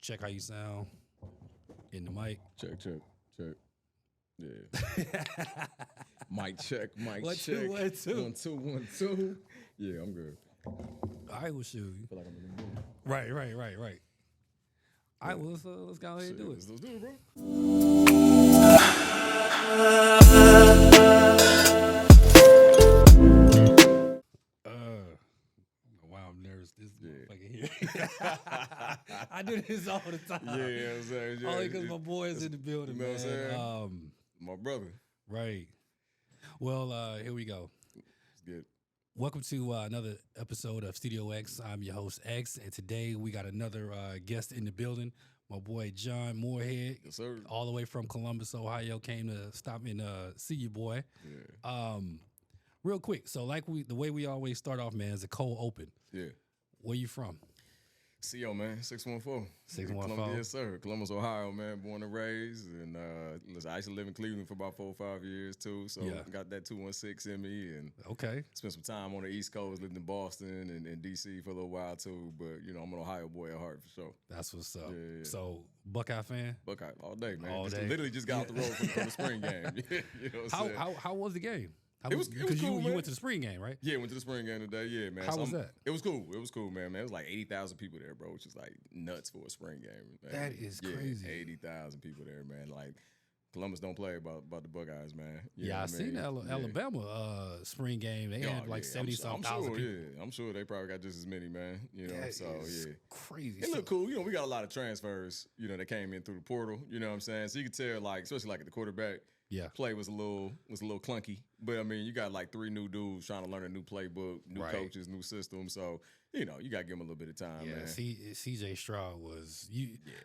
Check how you sound in the mic. Check. Yeah. Mic check. One, Check. two, 1, 2. 1 2 1 2. Yeah, I'm good. All right, well, shoot. I feel like I'm in the mood. Right. All right, well, let's go ahead and do it. Let's do it, bro. Wow, I'm nervous. This motherfucker here. I do this all the time. Yeah, I'm saying. Yeah, Only because my boy is in the building, you know what I'm man. saying? My brother. Right. Well, here we go. It's good. Welcome to another episode of Studio X. I'm your host, X, and today we got another guest in the building. My boy, Jon Moorehead. Yes, sir. All the way from Columbus, Ohio, came to stop and see you, boy. Yeah. Real quick, so the way we always start off, man, is a cold open. Yeah. Where you from? CO, man, 614. 614. Columbus, yes, sir. Columbus, Ohio, man, born and raised. And listen, I used to live in Cleveland for about 4 or 5 years, too. So got that 216 in me. And okay. Spent some time on the East Coast, lived in Boston and D.C. for a little while, too. But, you know, I'm an Ohio boy at heart, for sure. That's what's up. Yeah. So, Buckeye fan? Buckeye, all day, man. All day. Literally just got off the road from the spring game. You know what I'm saying? How was the game? It was because cool, you went to the spring game, right? Yeah, went to the spring game today. Yeah, man. How was that? It was cool. It was cool, man. It was like 80,000 people there, bro, which is like nuts for a spring game. Man. That is crazy. 80,000 people there, man. Like Columbus don't play about the Buckeyes, man. You know I what seen Alabama spring game. They had like 70-something thousand people. Yeah, I'm sure they probably got just as many, man. You know, that so is yeah, crazy. it looked cool. You know, we got a lot of transfers. You know, that came in through the portal. You know what I'm saying? So you could tell, like, especially like at the quarterback. Yeah, play was a little clunky, but I mean, you got like 3 new dudes trying to learn a new playbook, new coaches, new system. So you know, you got to give them a little bit of time, man. CJ Stroud was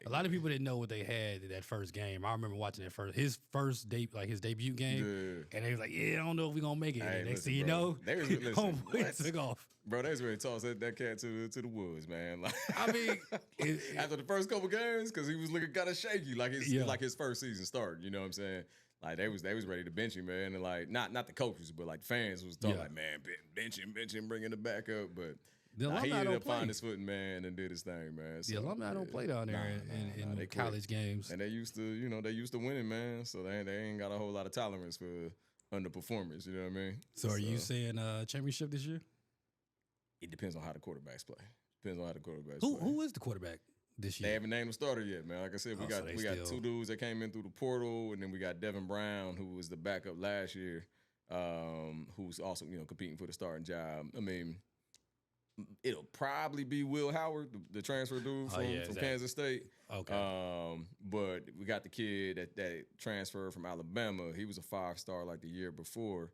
a lot of people didn't know what they had in that first game. I remember watching his first debut game, and they was like, "Yeah, I don't know if we're gonna make it." Hey, next thing you know, they was took off. Bro, they was ready to toss that cat to the woods, man. Like, I mean, after the first couple games, because he was looking kind of shaky, like his first season started. You know what I'm saying? Like they was ready to bench him, man, and like not the coaches, but like fans was talking like, man, bench him, bringing the back up. But the he alumni ended don't up play. finding his footing, man, and did his thing, man. So, the alumni don't play down there in the college games, and they used to winning, man. So they ain't got a whole lot of tolerance for underperformance. You know what I mean? So are you saying championship this year? It depends on how the quarterbacks play. Who is the quarterback this year? They haven't named a starter yet, man. Like I said, we got 2 dudes that came in through the portal, and then we got Devin Brown, who was the backup last year, who's also competing for the starting job. I mean, it'll probably be Will Howard, the transfer dude from Kansas State. Okay. But we got the kid that transferred from Alabama. He was a 5-star like the year before.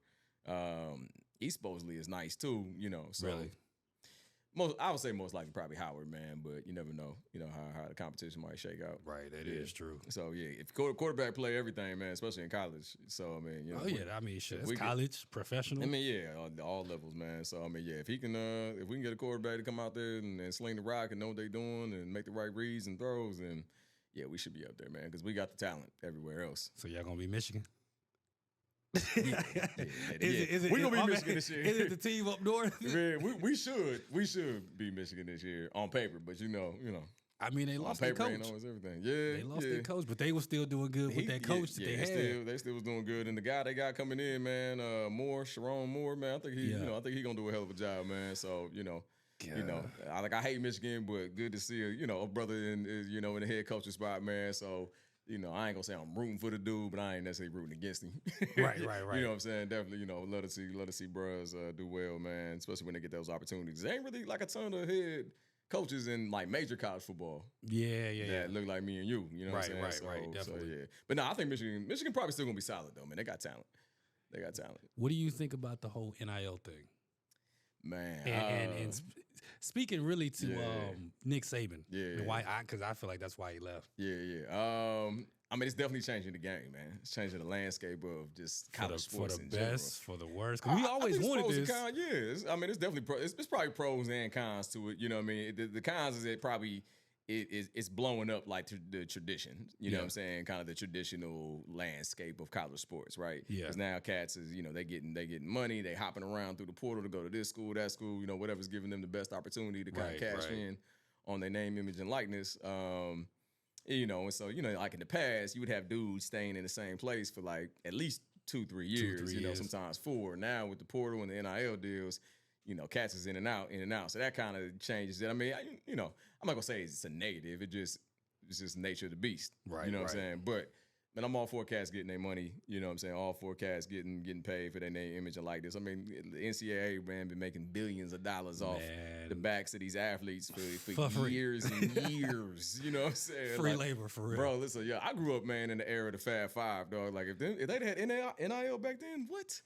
He supposedly is nice too, So really? I would say most likely probably Howard, man, but you never know, how the competition might shake out. Right, that is true. So yeah, if quarterback play everything, man, especially in college. So I mean, shit, it's college, professional. I mean, all levels, man. So I mean, if he can, if we can get a quarterback to come out there and sling the rock and know what they're doing and make the right reads and throws, then yeah, we should be up there, man, because we got the talent everywhere else. So y'all gonna be Michigan? We're gonna be Michigan this year. Is it the team up north? Man, we should be Michigan this year on paper, but you know. I mean, they lost their coach. Ain't always everything. Yeah, they lost their coach, but they were still doing good with that coach that they had. They still was doing good, and the guy they got coming in, man, Sharon Moore, man. I think he gonna do a hell of a job, man. So I hate Michigan, but good to see a brother in the head coaching spot, man. So. I ain't gonna say I'm rooting for the dude, but I ain't necessarily rooting against him. Right. You know what I'm saying? Definitely, love to see bros do well, man. Especially when they get those opportunities. There ain't really like a ton of head coaches in like major college football. Yeah. That look like me and you. You know what I'm saying? Right. Definitely. So, yeah. But no, I think Michigan probably still gonna be solid though, man. They got talent. What do you think about the whole NIL thing? Man, and speaking really to Nick Saban, and why? Because I feel like that's why he left. Yeah. I mean, it's definitely changing the game, man. It's changing the landscape of just college sports for the in best, general. for the worst. We always wanted this. I mean, it's definitely it's probably pros and cons to it. You know what I mean? The cons is it probably. It's blowing up like the tradition, you know what I'm saying? Kind of the traditional landscape of college sports, right? Yeah. Because now cats is, they getting money, they hopping around through the portal to go to this school, that school, whatever's giving them the best opportunity to kind of cash in on their name, image, and likeness. You know, and so, you know, like in the past, you would have dudes staying in the same place for like at least 2-3 years, you know, sometimes 4. Now with the portal and the NIL deals, you know, cats is in and out. So that kind of changes it. I mean, you know, I'm not gonna say it's a negative. It's just nature of the beast. Right. You know what I'm saying? But man, I'm all for cats getting their money. You know what I'm saying? All for cats getting paid for their name, image, and like this. I mean, the NCAA, man, been making billions of dollars off the backs of these athletes for years and years. You know what I'm saying? Free labor for real. Bro, listen, yeah, I grew up, man, in the era of the Fab Five, dog. Like, if they'd had NIL back then, what?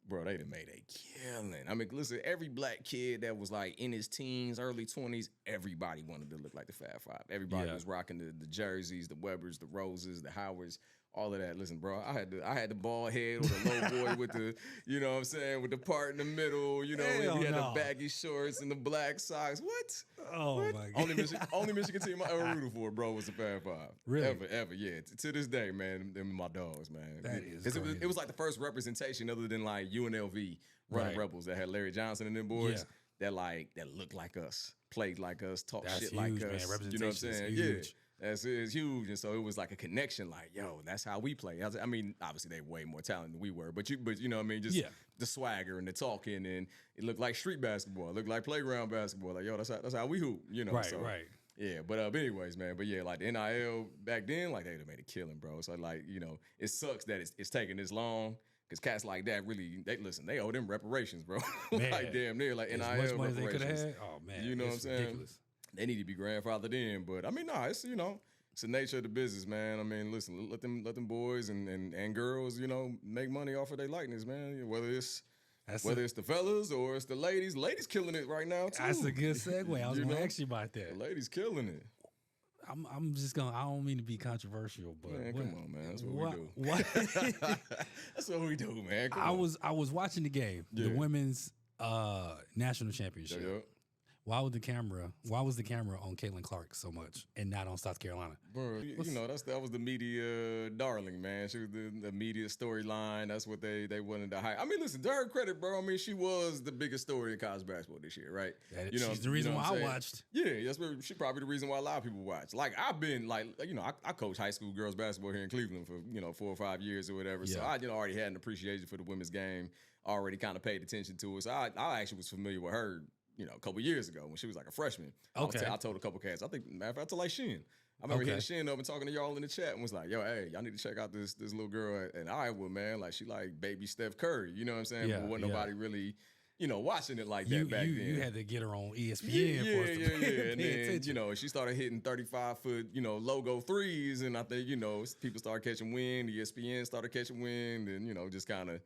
Bro, they'd have made a killing. I mean, listen, every black kid that was like in his teens, early 20s, everybody wanted to look like the Fab Five. Everybody was rocking the jerseys, the Webbers, the Roses, the Howards, all of that. Listen, bro, I had the bald head or the low boy with the, you know what I'm saying, with the part in the middle. You know, we had the baggy shorts and the black socks. What? Oh, what? my God. Only Michigan team I ever rooted for, bro, was the Fab Five. Really? Ever, yeah. To this day, man, them my dogs, man. That is crazy. It was like the first representation other than like UNLV running Rebels that had Larry Johnson and them boys that looked like us, played like us, talked shit huge, like man. us. Representation, you know what I'm saying? huge. It's huge, and so it was like a connection. Like, yo, that's how we play. I mean, obviously they way more talented than we were, but you know what I mean? Just the swagger and the talking, and it looked like street basketball. It looked like playground basketball. Like, yo, that's how we hoop. You know, Right. Yeah, but anyways, man. But yeah, like the NIL back then, like they'd have made a killing, bro. So like, you know, it sucks that it's taking this long. Cause cats like that really, they owe them reparations, bro. Like damn near, like NIL as much money reparations. they could have had. Oh man, you know what I'm saying? Ridiculous. They need to be grandfathered in, but I mean, nah, it's it's the nature of the business, man. I mean, listen, let them boys and girls, you know, make money off of their likeness, man. Whether it's the fellas or it's the ladies. Ladies killing it right now too. That's a good segue. I was gonna ask you about that. The ladies killing it. I'm just gonna. I don't mean to be controversial, but man, come on, man. That's what we do. That's what we do, man. I was watching the game, the women's national championship. Yeah. Why was the camera on Caitlin Clark so much and not on South Carolina? Bro, you know, that was the media darling, man. She was the media storyline. That's what they wanted to hide. I mean, listen, to her credit, bro. I mean, she was the biggest story in college basketball this year, right? She's the reason why I watched. Yeah, she's probably the reason why a lot of people watch. Like, I've been like, you know, I coached high school girls basketball here in Cleveland for, you know, 4 or 5 years or whatever. Yeah. So I, you know, already had an appreciation for the women's game. Already kind of paid attention to it. So I actually was familiar with her, you know, a couple years ago when she was like a freshman. Okay. I told a couple cats. I think, matter of fact, I told like Shin. I remember hitting Shin up and talking to y'all in the chat and was like, yo, hey, y'all need to check out this little girl in Iowa, man. Like, she like baby Steph Curry. You know what I'm saying? Yeah, but wasn't nobody really, you know, watching it like that back then. You had to get her on ESPN for us to pay and then, attention. You know, she started hitting 35-foot, you know, logo threes. And I think, you know, people started catching wind. ESPN started catching wind and, you know, just kind of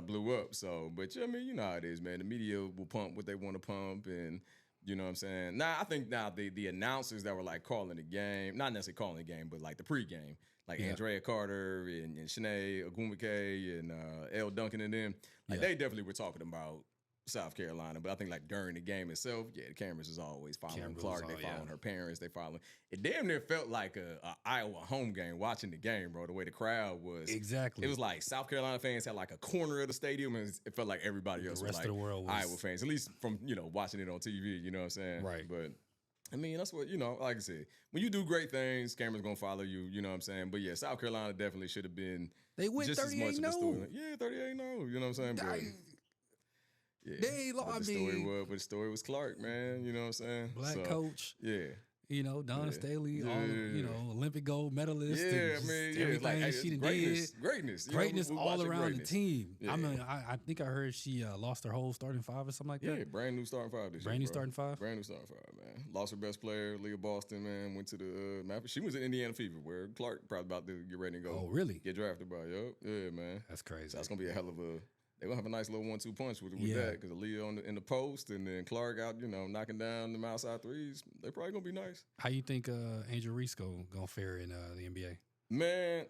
blew up. So, but I mean, you know how it is, man. The media will pump what they want to pump, and you know what I'm saying. Now, I think the announcers that were like calling the game, not necessarily calling the game, but like the pregame, like Andrea Carter and Shanae Ogwumike and Elle Duncan and them, like they definitely were talking about South Carolina. But I think like during the game itself, the cameras is always following Clark. They following her parents. They following. It damn near felt like a Iowa home game watching the game, bro. The way the crowd was. Exactly. It was like South Carolina fans had like a corner of the stadium, and it felt like everybody else was like the world was Iowa fans, at least from, you know, watching it on TV. You know what I'm saying? Right. But I mean, that's what, you know, like I said, when you do great things, cameras gonna follow you. You know what I'm saying? But yeah, South Carolina definitely should have been. They went just 38-0. As much of a story. Yeah, 38-0. You know what I'm saying? But, yeah, the story was Clark, man. You know what I'm saying? Black coach. Yeah. You know, Donna Staley, all, you know, Olympic gold medalist. Yeah, I mean, everything like, she did. Greatness all around the team. Yeah. I mean, I think I heard she lost her whole starting 5 or something like that. Yeah, brand new starting 5 this year. Brand new starting 5? Brand new starting 5, man. Lost her best player, Leah Boston, man. Went to the map. She was in Indiana Fever, where Clark probably about to get ready to go. Oh, really? Get drafted by, yeah, man. That's crazy. So that's going to be a hell of a... They're going to have a nice little 1-2 punch with that, because Aaliyah in the post and then Clark out, you know, knocking down them outside threes. They're probably going to be nice. How you think Angel Reese going to fare in the NBA? Man,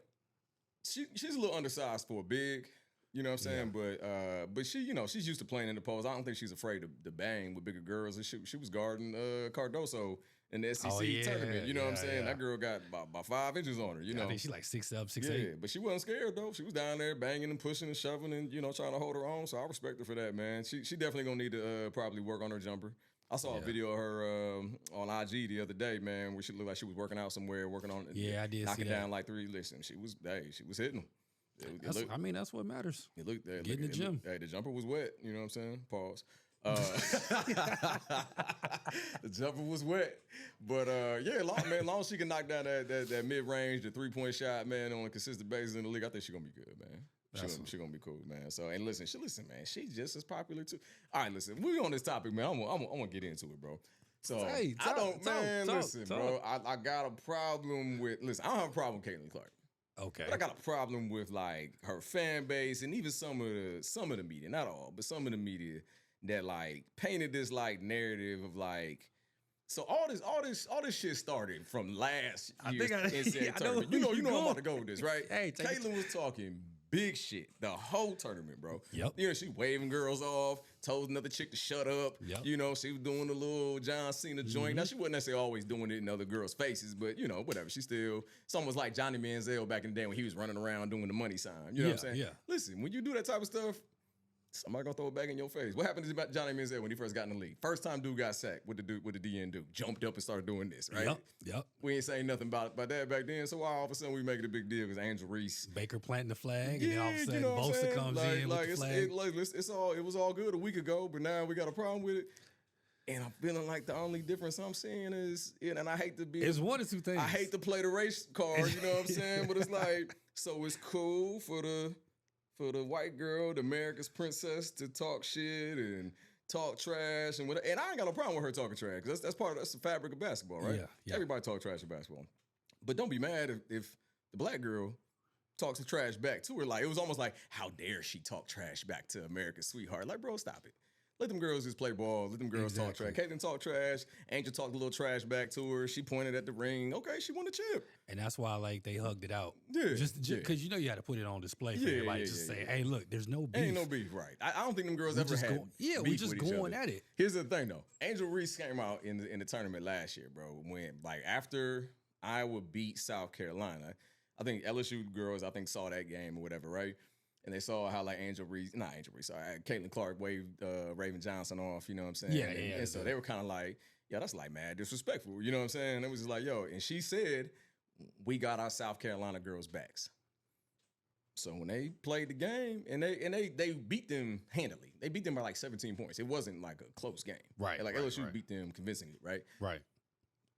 she's a little undersized for a big, you know what I'm saying? Yeah. But she, you know, she's used to playing in the post. I don't think she's afraid to bang with bigger girls. And she was guarding Cardoso in the SEC tournament. You know what I'm saying? That girl got about 5 inches on her, you know. I think she's like 6'7", 6'8". Yeah, but she wasn't scared, though. She was down there banging and pushing and shoving and, you know, trying to hold her own. So I respect her for that, man. She definitely going to need to probably work on her jumper. I saw a video of her on IG the other day, man, where she looked like she was working out somewhere, working on I did knocking see that. down like 3. Listen, she was hitting them. I mean, that's what matters. It looked get in the gym. Hey, the jumper was wet. You know what I'm saying? Pause. The jumper was wet, but long as she can knock down that mid range, the 3-point shot, man, on a consistent basis in the league, I think she's gonna be good, man. She's gonna be cool, man. So, and listen, man, she's just as popular too. All right, listen, we on this topic, man. I'm gonna get into it, bro. So hey, bro. I got a problem with. Listen, I don't have a problem with Caitlin Clark. Okay. But I got a problem with like her fan base and even some of the media, not all, but some of the media that like painted this like narrative of like. So all this shit started from last year's NCAA tournament. You know I'm about to go with this, right? Hey, Caitlin was talking big shit the whole tournament, bro. Yep. You know, she waving girls off, told another chick to shut up. Yep. You know, she was doing the little John Cena joint. Now, she wasn't necessarily always doing it in other girls' faces, but, you know, whatever. She still, it's almost like Johnny Manziel back in the day when he was running around doing the money sign. You know what I'm saying? Yeah. Listen, when you do that type of stuff, somebody gonna throw it back in your face. What happened to Johnny Manziel when he first got in the league? First time dude got sacked, what the DN do? Jumped up and started doing this, right? Yep. We ain't saying nothing about that back then. So why all of a sudden we make it a big deal because Angel Reese Baker planting the flag, and then all of a sudden Bosa comes in with the flag. It was all good a week ago, but now we got a problem with it. And I'm feeling like the only difference I'm seeing is, and I hate to be, it's one or two things. I hate to play the race card, you know what I'm saying? But it's like, so it's cool for the white girl, the America's princess, to talk shit and talk trash and whatever. And I ain't got no problem with her talking trash because that's the fabric of basketball, right? Yeah. Everybody talk trash in basketball. But don't be mad if the black girl talks the trash back to her. Like, it was almost like, how dare she talk trash back to America's sweetheart? Like, bro, stop it. Let them girls just play ball. Let them girls talk trash. Caitlin talk trash. Angel talked a little trash back to her. She pointed at the ring. Okay, she won the chip. And that's why, like, they hugged it out. Yeah. Just because you know you had to put it on display for everybody. Say, hey, look, there's no beef. Ain't no beef, right? I don't think them girls ever had beef we just with going at it. Here's the thing, though. Angel Reese came out in the tournament last year, bro. When, like, after Iowa beat South Carolina, I think LSU girls, saw that game or whatever, right? And they saw how like Caitlin Clark waved Raven Johnson off, you know what I'm saying? Yeah. And so they were kind of like, yeah, that's like mad disrespectful, you know what I'm saying? And it was just like, yo, and she said, we got our South Carolina girls' backs. So when they played the game, and they beat them handily. They beat them by like 17 points. It wasn't like a close game. Right. Like LSU beat them convincingly, right? Right.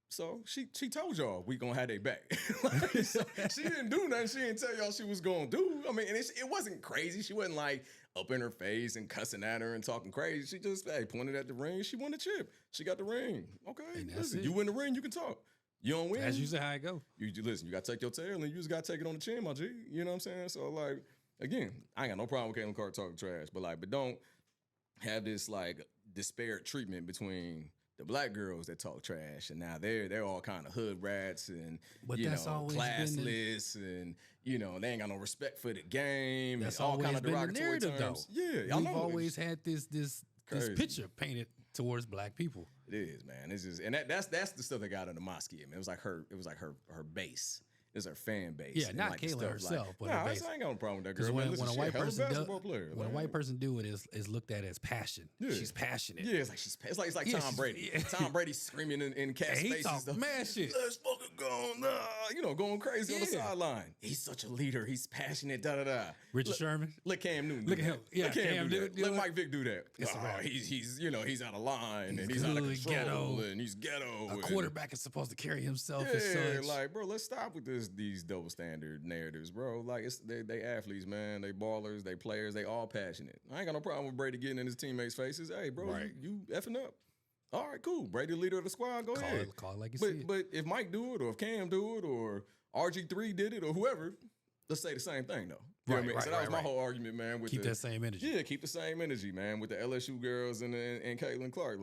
So she told y'all we gonna have their back. So she didn't do nothing. She didn't tell y'all she was gonna do. I mean, and it wasn't crazy. She wasn't like up in her face and cussing at her and talking crazy. She just pointed at the ring. She won the chip. She got the ring. Okay, listen, you win the ring, you can talk. You don't win. That's usually how it go. You listen. You gotta take your tail and you just gotta take it on the chin, my G. You know what I'm saying? So like, again, I ain't got no problem with Caitlin Clark talking trash, but don't have this like disparate treatment between the black girls that talk trash, and now they're all kind of hood rats and classless, and they ain't got no respect for the game. That's and all kind of derogatory terms. Though. Yeah, we've always had this picture painted towards black people. It is, man. It's just, and that's the stuff that got under my skin. Man. It was like her base. It's her fan base. Yeah, not like Kayla herself, but her her base. I ain't got no problem with that girl. When a white person when a white person do it is looked at as passion. Yeah. She's passionate. Yeah, it's like Tom Brady. Yeah. Tom Brady screaming in cats' faces. He mad shit. Let's fucking go, going crazy on the sideline. He's such a leader. He's passionate. Da da da. Richard Sherman. Let Cam Newton. Look at him. Yeah, Cam do that. Let Mike Vick do that. He's out of line and he's out of control ghetto. And he's ghetto. A quarterback is supposed to carry himself. Yeah, like bro, let's stop with these double standard narratives, bro. Like they athletes, man. They ballers, they players, they all passionate. I ain't got no problem with Brady getting in his teammates' faces. Hey, bro, you effing up. All right, cool. Brady, the leader of the squad, go ahead. Call it like you see it. But if Mike do it, or if Cam do it, or RG3 did it, or whoever, let's say the same thing though. You know what I mean? So that was my whole argument, man. With that same energy. Yeah, keep the same energy, man. With the LSU girls and Caitlin Clark,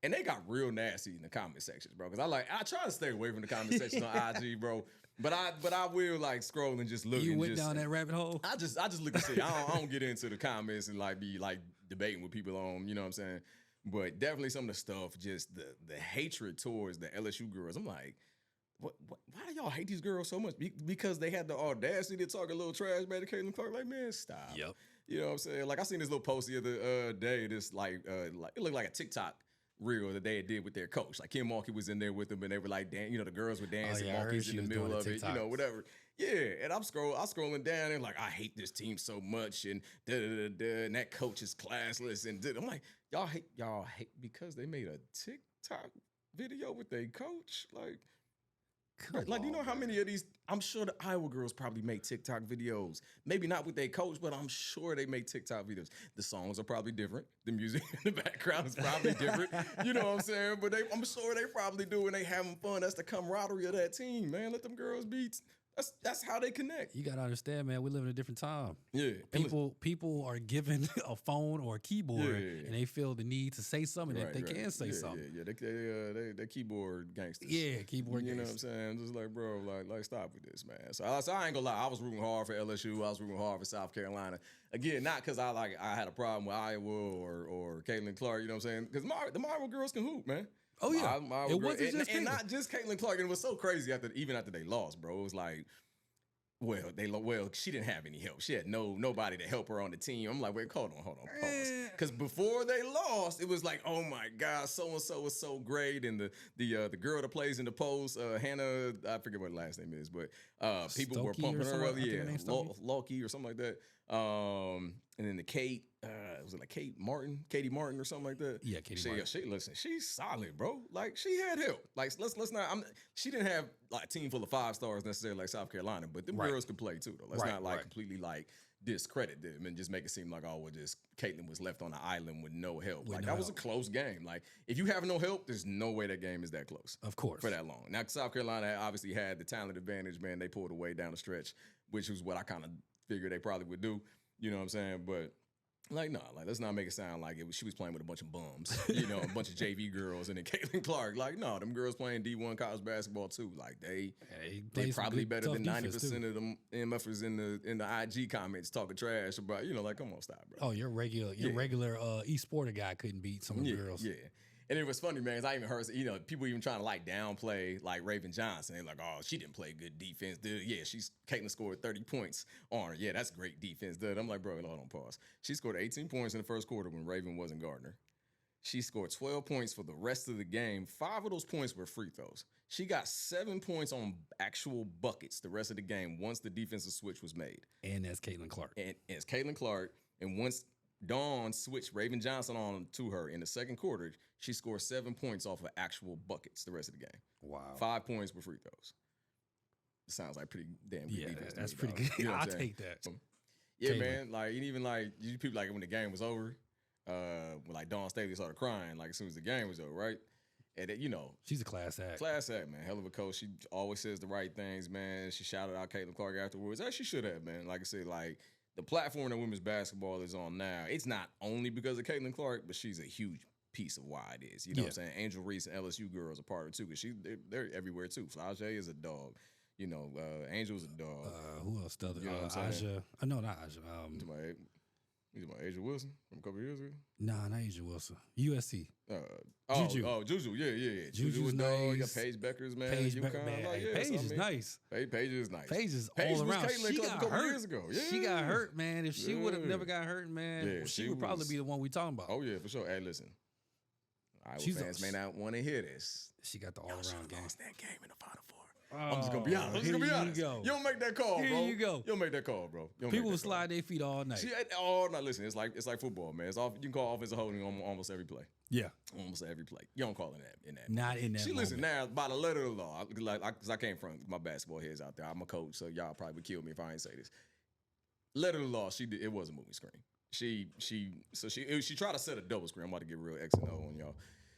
and they got real nasty in the comment sections, bro. Because I try to stay away from the comment sections on IG, bro. But I will like scroll and just look. You went down that rabbit hole. I just look and see. I don't get into the comments and like be like debating with people on. You know what I'm saying? But definitely some of the stuff, just the hatred towards the LSU girls. I'm like, what? Why do y'all hate these girls so much? Because they had the audacity to talk a little trash back to Caitlin Clark. Like, man, stop. Yep. You know what I'm saying? Like I seen this little post the other day. This like it looked like a TikTok reel that they did with their coach. Like Kim Mulkey was in there with them, and they were like, the girls were dancing, Mulkey's in the middle of it, whatever. Yeah, and I'm scrolling down and like, I hate this team so much, and and that coach is classless, and I'm like, y'all hate because they made a TikTok video with their coach, like. Do you know how many of these? I'm sure the Iowa girls probably make TikTok videos. Maybe not with their coach, but I'm sure they make TikTok videos. The songs are probably different. The music in the background is probably different. You know what I'm saying? But I'm sure they probably do, and they having fun. That's the camaraderie of that team, man. Let them girls be. That's how they connect. You gotta understand, man. We live in a different time. Yeah, people are given a phone or a keyboard, and they feel the need to say something that they can say something. Yeah. They keyboard gangsters. Yeah, keyboard. You know what I'm saying? Just like, bro, like stop with this, man. So I ain't gonna lie. I was rooting hard for LSU. I was rooting hard for South Carolina. Again, not because I had a problem with Iowa or Caitlin Clark. You know what I'm saying? Because the Iowa girls can hoop, man. Oh yeah, it wasn't just and not just Caitlin Clark. And it was so crazy even after they lost, bro. It was like, she didn't have any help. She had nobody to help her on the team. I'm like, wait, hold on, pause. Because before they lost, it was like, oh my God, so and so was so great, and the girl that plays in the post, Hannah, I forget what her last name is, but people were pumping her up, Loki or something like that. And then the Kate, was it like Katie Martin or something like that? Yeah, Katie Martin. Listen, she's solid, bro. Like she had help. Like let's not. She didn't have like a team full of 5 stars necessarily like South Carolina, but them girls could play too though. Let's not like completely like discredit them and just make it seem like Caitlin was left on an island with no help. That was a close game. Like if you have no help, there's no way that game is that close. Of course, for that long. Now South Carolina obviously had the talent advantage. Man, they pulled away down the stretch, which was what I kind of figured they probably would do. You know what I'm saying? But let's not make it sound like she was playing with a bunch of bums, a bunch of JV girls, and then Caitlin Clark. Like, no, them girls playing D1 college basketball too. Like they probably better than 90% of them MFers in the IG comments talking trash about, like, come on, stop, bro. Oh, your regular esporter guy couldn't beat some of the girls. Yeah. And it was funny, man, because I even heard, people even trying to like downplay like Raven Johnson. They're like, oh, she didn't play good defense. Dude. Yeah, Caitlin scored 30 points on her. Yeah, that's great defense. Dude. I'm like, bro, hold on, pause. She scored 18 points in the first quarter when Raven wasn't guarding her. She scored 12 points for the rest of the game. 5 of those points were free throws. She got 7 points on actual buckets the rest of the game once the defensive switch was made. And that's Caitlin Clark. And it's Caitlin Clark. And once Dawn switched Raven Johnson on to her in the second quarter, she scored 7 points off of actual buckets the rest of the game. Wow. 5 points were free throws. Sounds like pretty damn good defense. That's pretty good. You know I'll take that. Yeah, man. Like, and even like you people like when the game was over, when like Dawn Staley started crying, like as soon as the game was over, right? And it, she's a class act. Class act, man. Hell of a coach. She always says the right things, man. She shouted out Caitlin Clark afterwards, as she should have, man. Like I said, like the platform that women's basketball is on now, it's not only because of Caitlin Clark, but she's a huge piece of why it is. You know what I'm saying? Angel Reese and LSU girls are part of it too, because they're everywhere too. Flau'jae is a dog. Angel's a dog. Who else? The other, you know what I'm saying? Aja. No, not Aja. He's about Asia Wilson from a couple of years ago. Nah, not Asia Wilson. USC. Juju. Juju. Yeah. Juju's nice. Nice. You got Paige Beckers, man. Paige Beckers, man. Paige is nice. Paige is nice. Paige is all around. She got hurt years ago. Yeah. She got hurt, man. If she would have never got hurt, man, she would probably be the one we talking about. Oh yeah, for sure. Hey, listen. Iowa fans may not want to hear this. She got the all-around game. Lost that game in the Final Four. I'm just gonna be honest. You don't make that call, bro. Here you go. You don't make that call, bro. People will slide their feet all night. Listen, it's like football, man. It's off. You can call offensive holding on almost every play. Yeah, almost every play. You don't call it in that. Not in that. She listen now by the letter of the law. Because I came from my basketball heads out there. I'm a coach, so y'all probably would kill me if I didn't say this. Letter of the law. It was a moving screen. She tried to set a double screen. I'm about to get real X and O on y'all.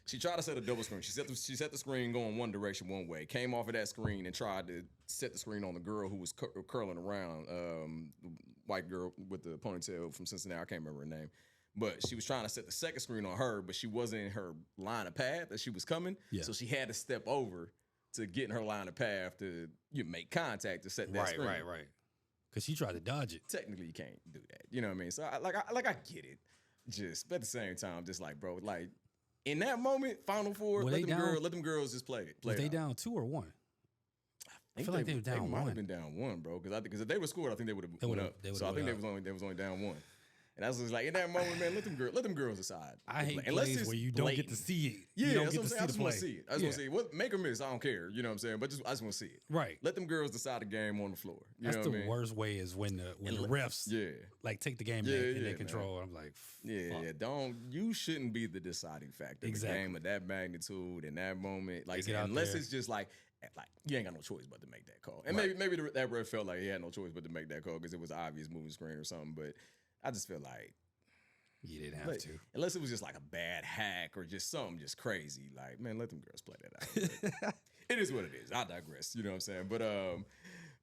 She tried to set a double screen. She set the screen going one direction, one way. Came off of that screen and tried to set the screen on the girl who was curling around, the white girl with the ponytail from Cincinnati. I can't remember her name. But she was trying to set the second screen on her, but she wasn't in her line of path as she was coming. Yeah. So she had to step over to get in her line of path to make contact to set that screen. Right. Because she tried to dodge it. Technically, you can't do that. You know what I mean? So I get it. Just, but at the same time, just like, bro, like, in that moment, Final Four, let them girls just play it. Was they down 2 or 1? I feel like they were down 1. They might have been down 1, bro. Because if they were scored, I think they would have went up. So I think they was only down 1. And that's just like in that moment, man, let them girls decide. I hate plays where you don't get to see it. Yeah, you don't that's get what I'm to saying. I just want to see it. I just want to see it. What make or miss, I don't care. You know what I'm saying? But I just want to see it. Right. Let them girls decide the game on the floor. You That's know the what I mean? worst way is when the refs like take the game in their control. I'm like, you shouldn't be the deciding factor. Exactly. The game of that magnitude in that moment, like unless it's just like you ain't got no choice but to make that call. And maybe that ref felt like he had no choice but to make that call because it was an obvious moving screen or something. But I just feel like you didn't have to. Unless it was just like a bad hack or just something just crazy. Like, man, let them girls play that out. It is what it is. I digress. You know what I'm saying? But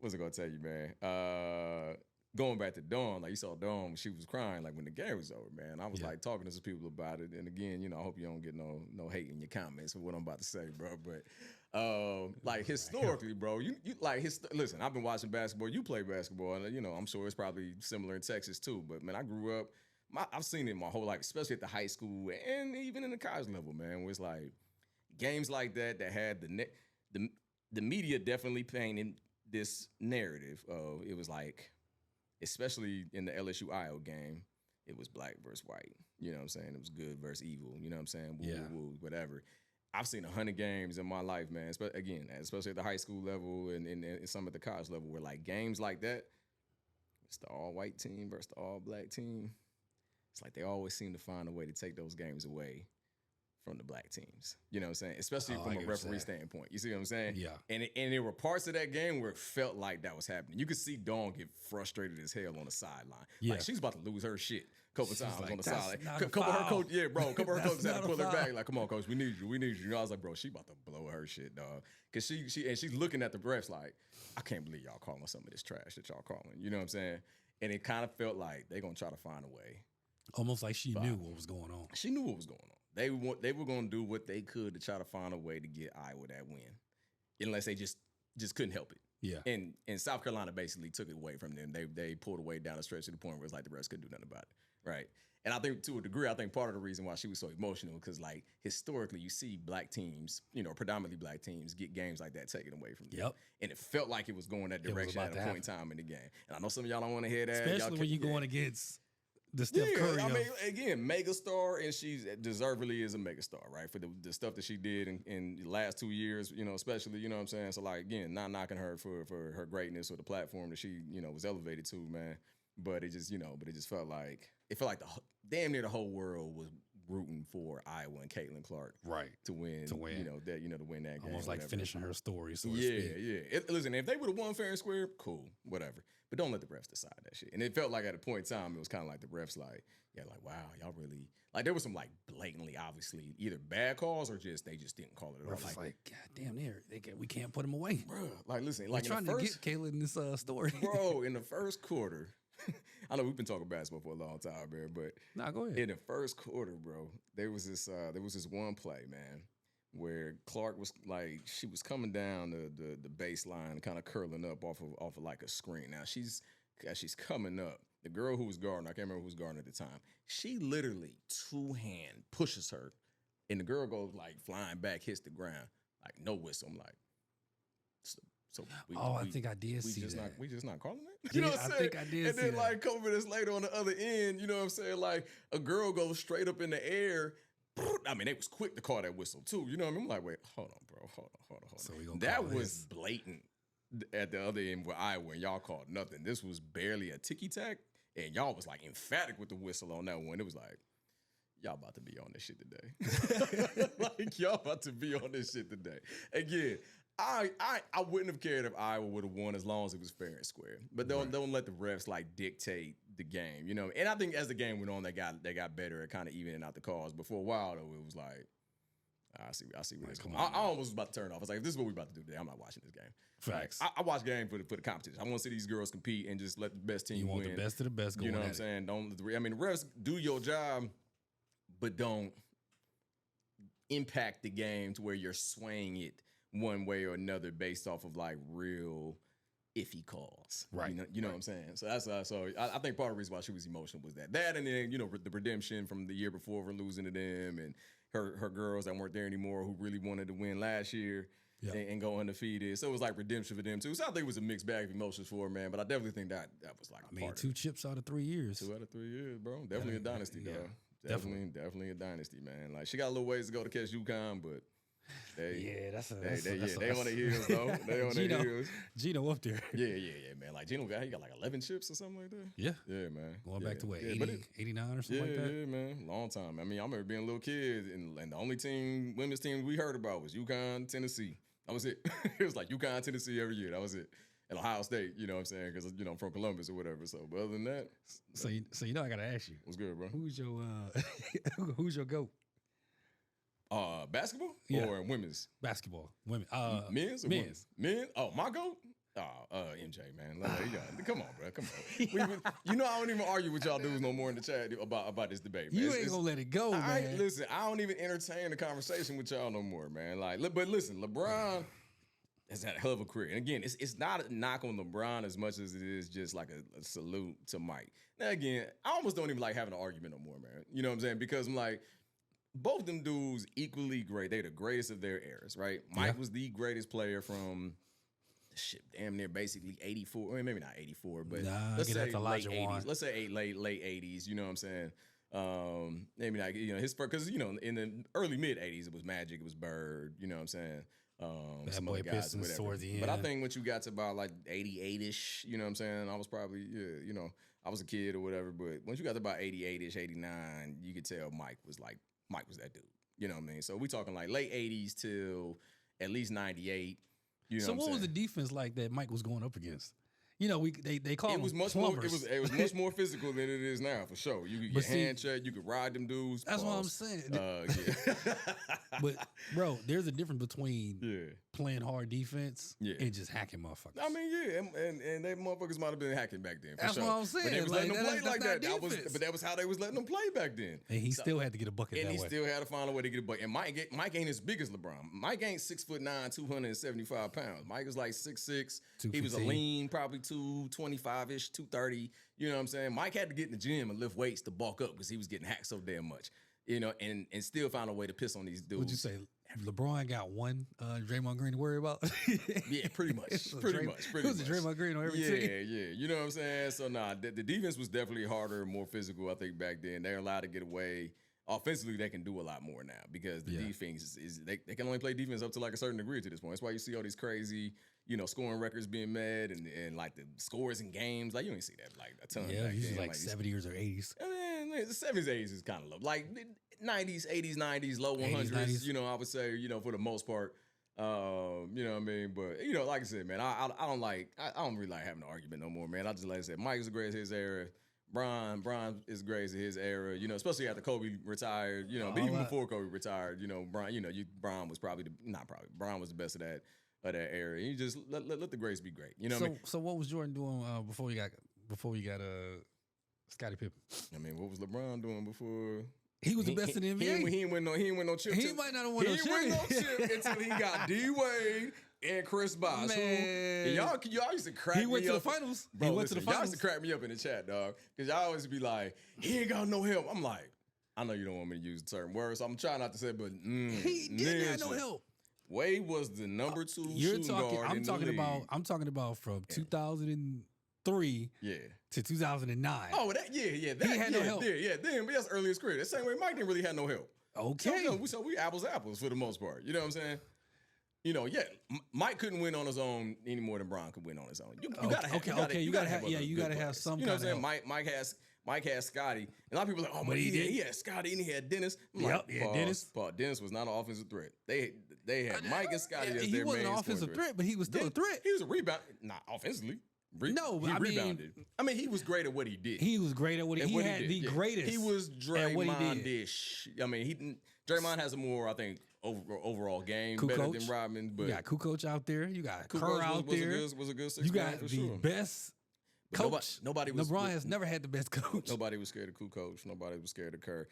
what's I gonna tell you, man? Going back to Dawn, like you saw Dawn when she was crying, like when the game was over, man. I was like talking to some people about it. And again, I hope you don't get no hate in your comments for what I'm about to say, bro. But like historically, bro, you like listen, I've been watching basketball. You play basketball, and I'm sure it's probably similar in Texas too. But man, I grew up. I've seen it my whole life, especially at the high school and even in the college level, man. Where it's like games like that had the media definitely painted this narrative of it was like, especially in the LSU Iowa game, it was black versus white. You know what I'm saying? It was good versus evil. You know what I'm saying? Woo, whatever. I've seen 100 games in my life, man. Again, especially at the high school level and some at the college level, where like games like that, it's the all white team versus the all black team. It's like they always seem to find a way to take those games away from the black teams. You know what I'm saying? Especially from a referee standpoint. You see what I'm saying? Yeah. And there were parts of that game where it felt like that was happening. You could see Dawn get frustrated as hell on the sideline. Yeah. Like she's about to lose her shit a couple times on the sideline. Couple of her coaches had to pull her back. Like, come on, coach, we need you. I was like, bro, she about to blow her shit, dog. Cause she's looking at the refs like, I can't believe y'all calling some of this trash that y'all calling. You know what I'm saying? And it kind of felt like they're gonna try to find a way. Almost like she knew what was going on. She knew what was going on. They were going to do what they could to try to find a way to get Iowa that win, unless they just couldn't help it. Yeah. And South Carolina basically took it away from them. They pulled away down the stretch to the point where it's like the rest couldn't do nothing about it, right? And I think to a degree, part of the reason why she was so emotional because like historically, you see black teams, predominantly black teams, get games like that taken away from them. Yep. And it felt like it was going that direction at a point in time in the game. And I know some of y'all don't want to hear that, especially when you're going against the Steph Curry. I mean, again, megastar, and she's deservedly is a megastar, right? For the stuff that she did in the last 2 years, especially, you know what I'm saying? So, like, again, not knocking her for her greatness or the platform that she, was elevated to, man. But it just, felt like damn near the whole world was rooting for Iowa and Caitlin Clark, right, to win, to win that game, almost like finishing her story. So listen, if they would have won fair and square, cool, whatever. But don't let the refs decide that shit. And it felt like at a point in time, it was kind of like the refs, like wow, y'all really like there was some like blatantly, obviously either bad calls or they just didn't call it at all. Refs like, God damn, we can't put them away, bro. Like, listen, we're trying to get Kayla in this story, bro. In the first quarter. I know we've been talking basketball for a long time, man, but go ahead. In the first quarter, bro, there was this one play, man, where Clark was like she was coming down the baseline, kind of curling up off of like a screen. Now she's coming up. The girl who was guarding, I can't remember who was guarding at the time. She literally 2-hand pushes her, and the girl goes like flying back, hits the ground, like no whistle. I'm like. So I think I did see that. We just not calling it? You know what I'm saying? I think I did and see then, that. like, a couple minutes later on the other end, you know what I'm saying? Like, a girl goes straight up in the air. I mean, they was quick to call that whistle, too. You know what I mean? I'm like, wait, hold on, bro. Hold on. So we gonna that was blatant at the other end with Iowa, and y'all called nothing. This was barely a ticky-tack, and y'all was, like, emphatic with the whistle on that one. It was like, y'all about to be on this shit today. Like, y'all about to be on this shit today. Again, I wouldn't have cared if Iowa would have won as long as it was fair and square. But don't let the refs like dictate the game, And I think as the game went on, they got better at kind of evening out the calls. But for a while though, it was like, I see where this going. I almost was about to turn off. I was like, if this is what we're about to do today, I'm not watching this game. Facts. Like, I watch game for the competition. I want to see these girls compete and just let the best team win. You want the best of the best going. You know what I'm saying? The refs do your job, but don't impact the game to where you're swaying it one way or another based off of like real iffy calls, right? You know what I'm saying. So that's I think part of the reason why she was emotional was that, and then the redemption from the year before for losing to them, and her girls that weren't there anymore who really wanted to win last year. and go undefeated. So it was like redemption for them too. So I think it was a mixed bag of emotions for him, man. But I definitely think that was like part 2 chips out of 3 years. 2 out of 3 years, bro. Definitely a dynasty, dog. Definitely a dynasty, man. Like she got a little ways to go to catch UConn, but they on their heels though. They on their heels. Gino up there. Yeah, man. Like Gino he got like 11 chips or something like that. Yeah, man. Going back to what 80, 89 or something like that. Yeah, man. Long time. I mean, I remember being a little kid, and the only women's team we heard about was UConn, Tennessee. That was it. It was like UConn, Tennessee every year. That was it. And Ohio State, you know what I'm saying? Because I'm from Columbus or whatever. So, but other than that, so I gotta ask you, what's good, bro? Who's your GOAT? Basketball or women's? Basketball, women. Men's or men's. Men? Oh, my GOAT? MJ, man. Come on, bro. Come on. I don't even argue with y'all dudes no more in the chat about this debate, man. You ain't gonna let it go, man. Listen, I don't even entertain the conversation with y'all no more, man. But listen, LeBron has had a hell of a career. And again, it's not a knock on LeBron as much as it is just like a salute to Mike. Now, again, I almost don't even like having an argument no more, man. You know what I'm saying? Because I'm like, both them dudes equally great. They're the greatest of their eras, right? Mike was the greatest player from damn near basically 84. Well, maybe not 84, but let's say late 80s. Let's say late 80s. You know what I'm saying? Maybe not. His first, because in the early mid 80s it was Magic, it was Bird. You know what I'm saying? Some other guys, whatever. But I think once you got to about like 88ish, you know what I'm saying? I was probably I was a kid or whatever. But once you got to about 88ish, 89, you could tell Mike was that dude. You know what I mean? So we talking like late 80s till at least 98. So what was the defense like that Mike was going up against? They call it was much plumbers. It was much more physical than it is now, for sure. You could get hand check, you could ride them dudes. That's what I'm saying. But bro, there's a difference between playing hard defense and just hacking motherfuckers. I mean, and they motherfuckers might have been hacking back then. That's what I'm saying. But they was letting them play like that. That was how they was letting them play back then. And he still had to get a bucket that way. And he still had to find a way to get a bucket. And Mike ain't as big as LeBron. Mike ain't 6'9", 275 pounds. Mike was like 6'6". He was a lean, probably 225-ish, 230. You know what I'm saying? Mike had to get in the gym and lift weights to bulk up because he was getting hacked so damn much. And still found a way to piss on these dudes. Would you say LeBron got one Draymond Green to worry about? Yeah, pretty much. Pretty much. It was a Draymond Green on every team. Yeah. You know what I'm saying? So, the defense was definitely harder, more physical, I think, back then. They're allowed to get away. Offensively, they can do a lot more now because the defense they can only play defense up to like a certain degree to this point. That's why you see all these crazy, scoring records being met and like the scores in games. Like you don't see that like a ton. Yeah, usually like 70s or 80s. I mean, the 70s, 80s is kind of low. Like 90s, 80s, 90s, low 100s. 90s. I would say, for the most part. You know what I mean? But like I said, man, I don't really like having an argument no more, man. I just like I said, Mike is the greatest of his era. Bron is great in his era, especially after Kobe retired, but even before Kobe retired, Bron was Bron was the best of that era. You just let the greats be great. You know what I mean? So what was Jordan doing before you got Scottie Pippen? I mean, what was LeBron doing before? He was the best in the NBA. He ain't win no chip. He might not have won no chip. He ain't win no chip until he got D-Wade and Chris Bosh. Man. Y'all used to crack me up. He went to the finals. Bro, y'all used to crack me up in the chat, dog. Because y'all always be like, he ain't got no help. I'm like, I know you don't want me to use certain words, so I'm trying not to say it, but he didn't have no help. Wade was the number 2 shooting guard in the league. I'm talking about from 2003 to 2009. Oh, that he had no help. Then that's early in his career. The same way Mike didn't really have no help. Okay. So we apples for the most part. You know what I'm saying? Mike couldn't win on his own any more than Bron could win on his own. You gotta have some. You know what I'm saying? Mike has Scottie. A lot of people are like, oh, but he had Scottie and he had Dennis. Dennis. Dennis was not an offensive threat. They had Mike and Scottie as their main. He wasn't an offensive threat, but he was still a threat. He was a rebound, not offensively. He rebounded. He was great at what he did. He was great at what he had. The greatest. He was Draymond-ish. Draymond has a more, I think, overall game better than Rodman. But you got Kukoc out there. You got Kerr out there. Was a good 6 You got the best coach. Nobody was. LeBron has never had the best coach. Nobody was scared of Kukoc. Nobody was scared of Kerr.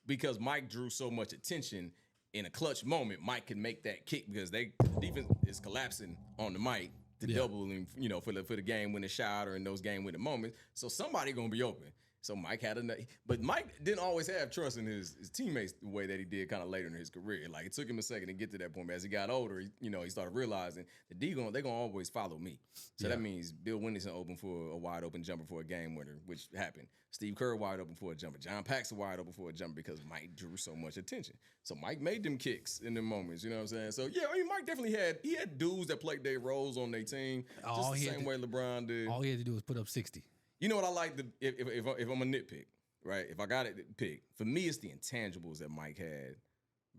Because Mike drew so much attention in a clutch moment, Mike can make that kick because the defense is collapsing on the Mike to double him, for the game winning shot or in those game winning moments. So somebody gonna be open. So Mike had but Mike didn't always have trust in his teammates the way that he did kind of later in his career. Like it took him a second to get to that point. But as he got older, he started realizing the they're gonna always follow me. So that means Bill Wennington open for a wide open jumper for a game winner, which happened. Steve Kerr wide open for a jumper. John Paxson wide open for a jumper because Mike drew so much attention. So Mike made them kicks in them moments. You know what I'm saying? So yeah, I mean Mike definitely had dudes that played their roles on their team, just the same way LeBron did. All he had to do was put up 60. You know what I like? If I'm a nitpick, right? If I got it pick, for me, it's the intangibles that Mike had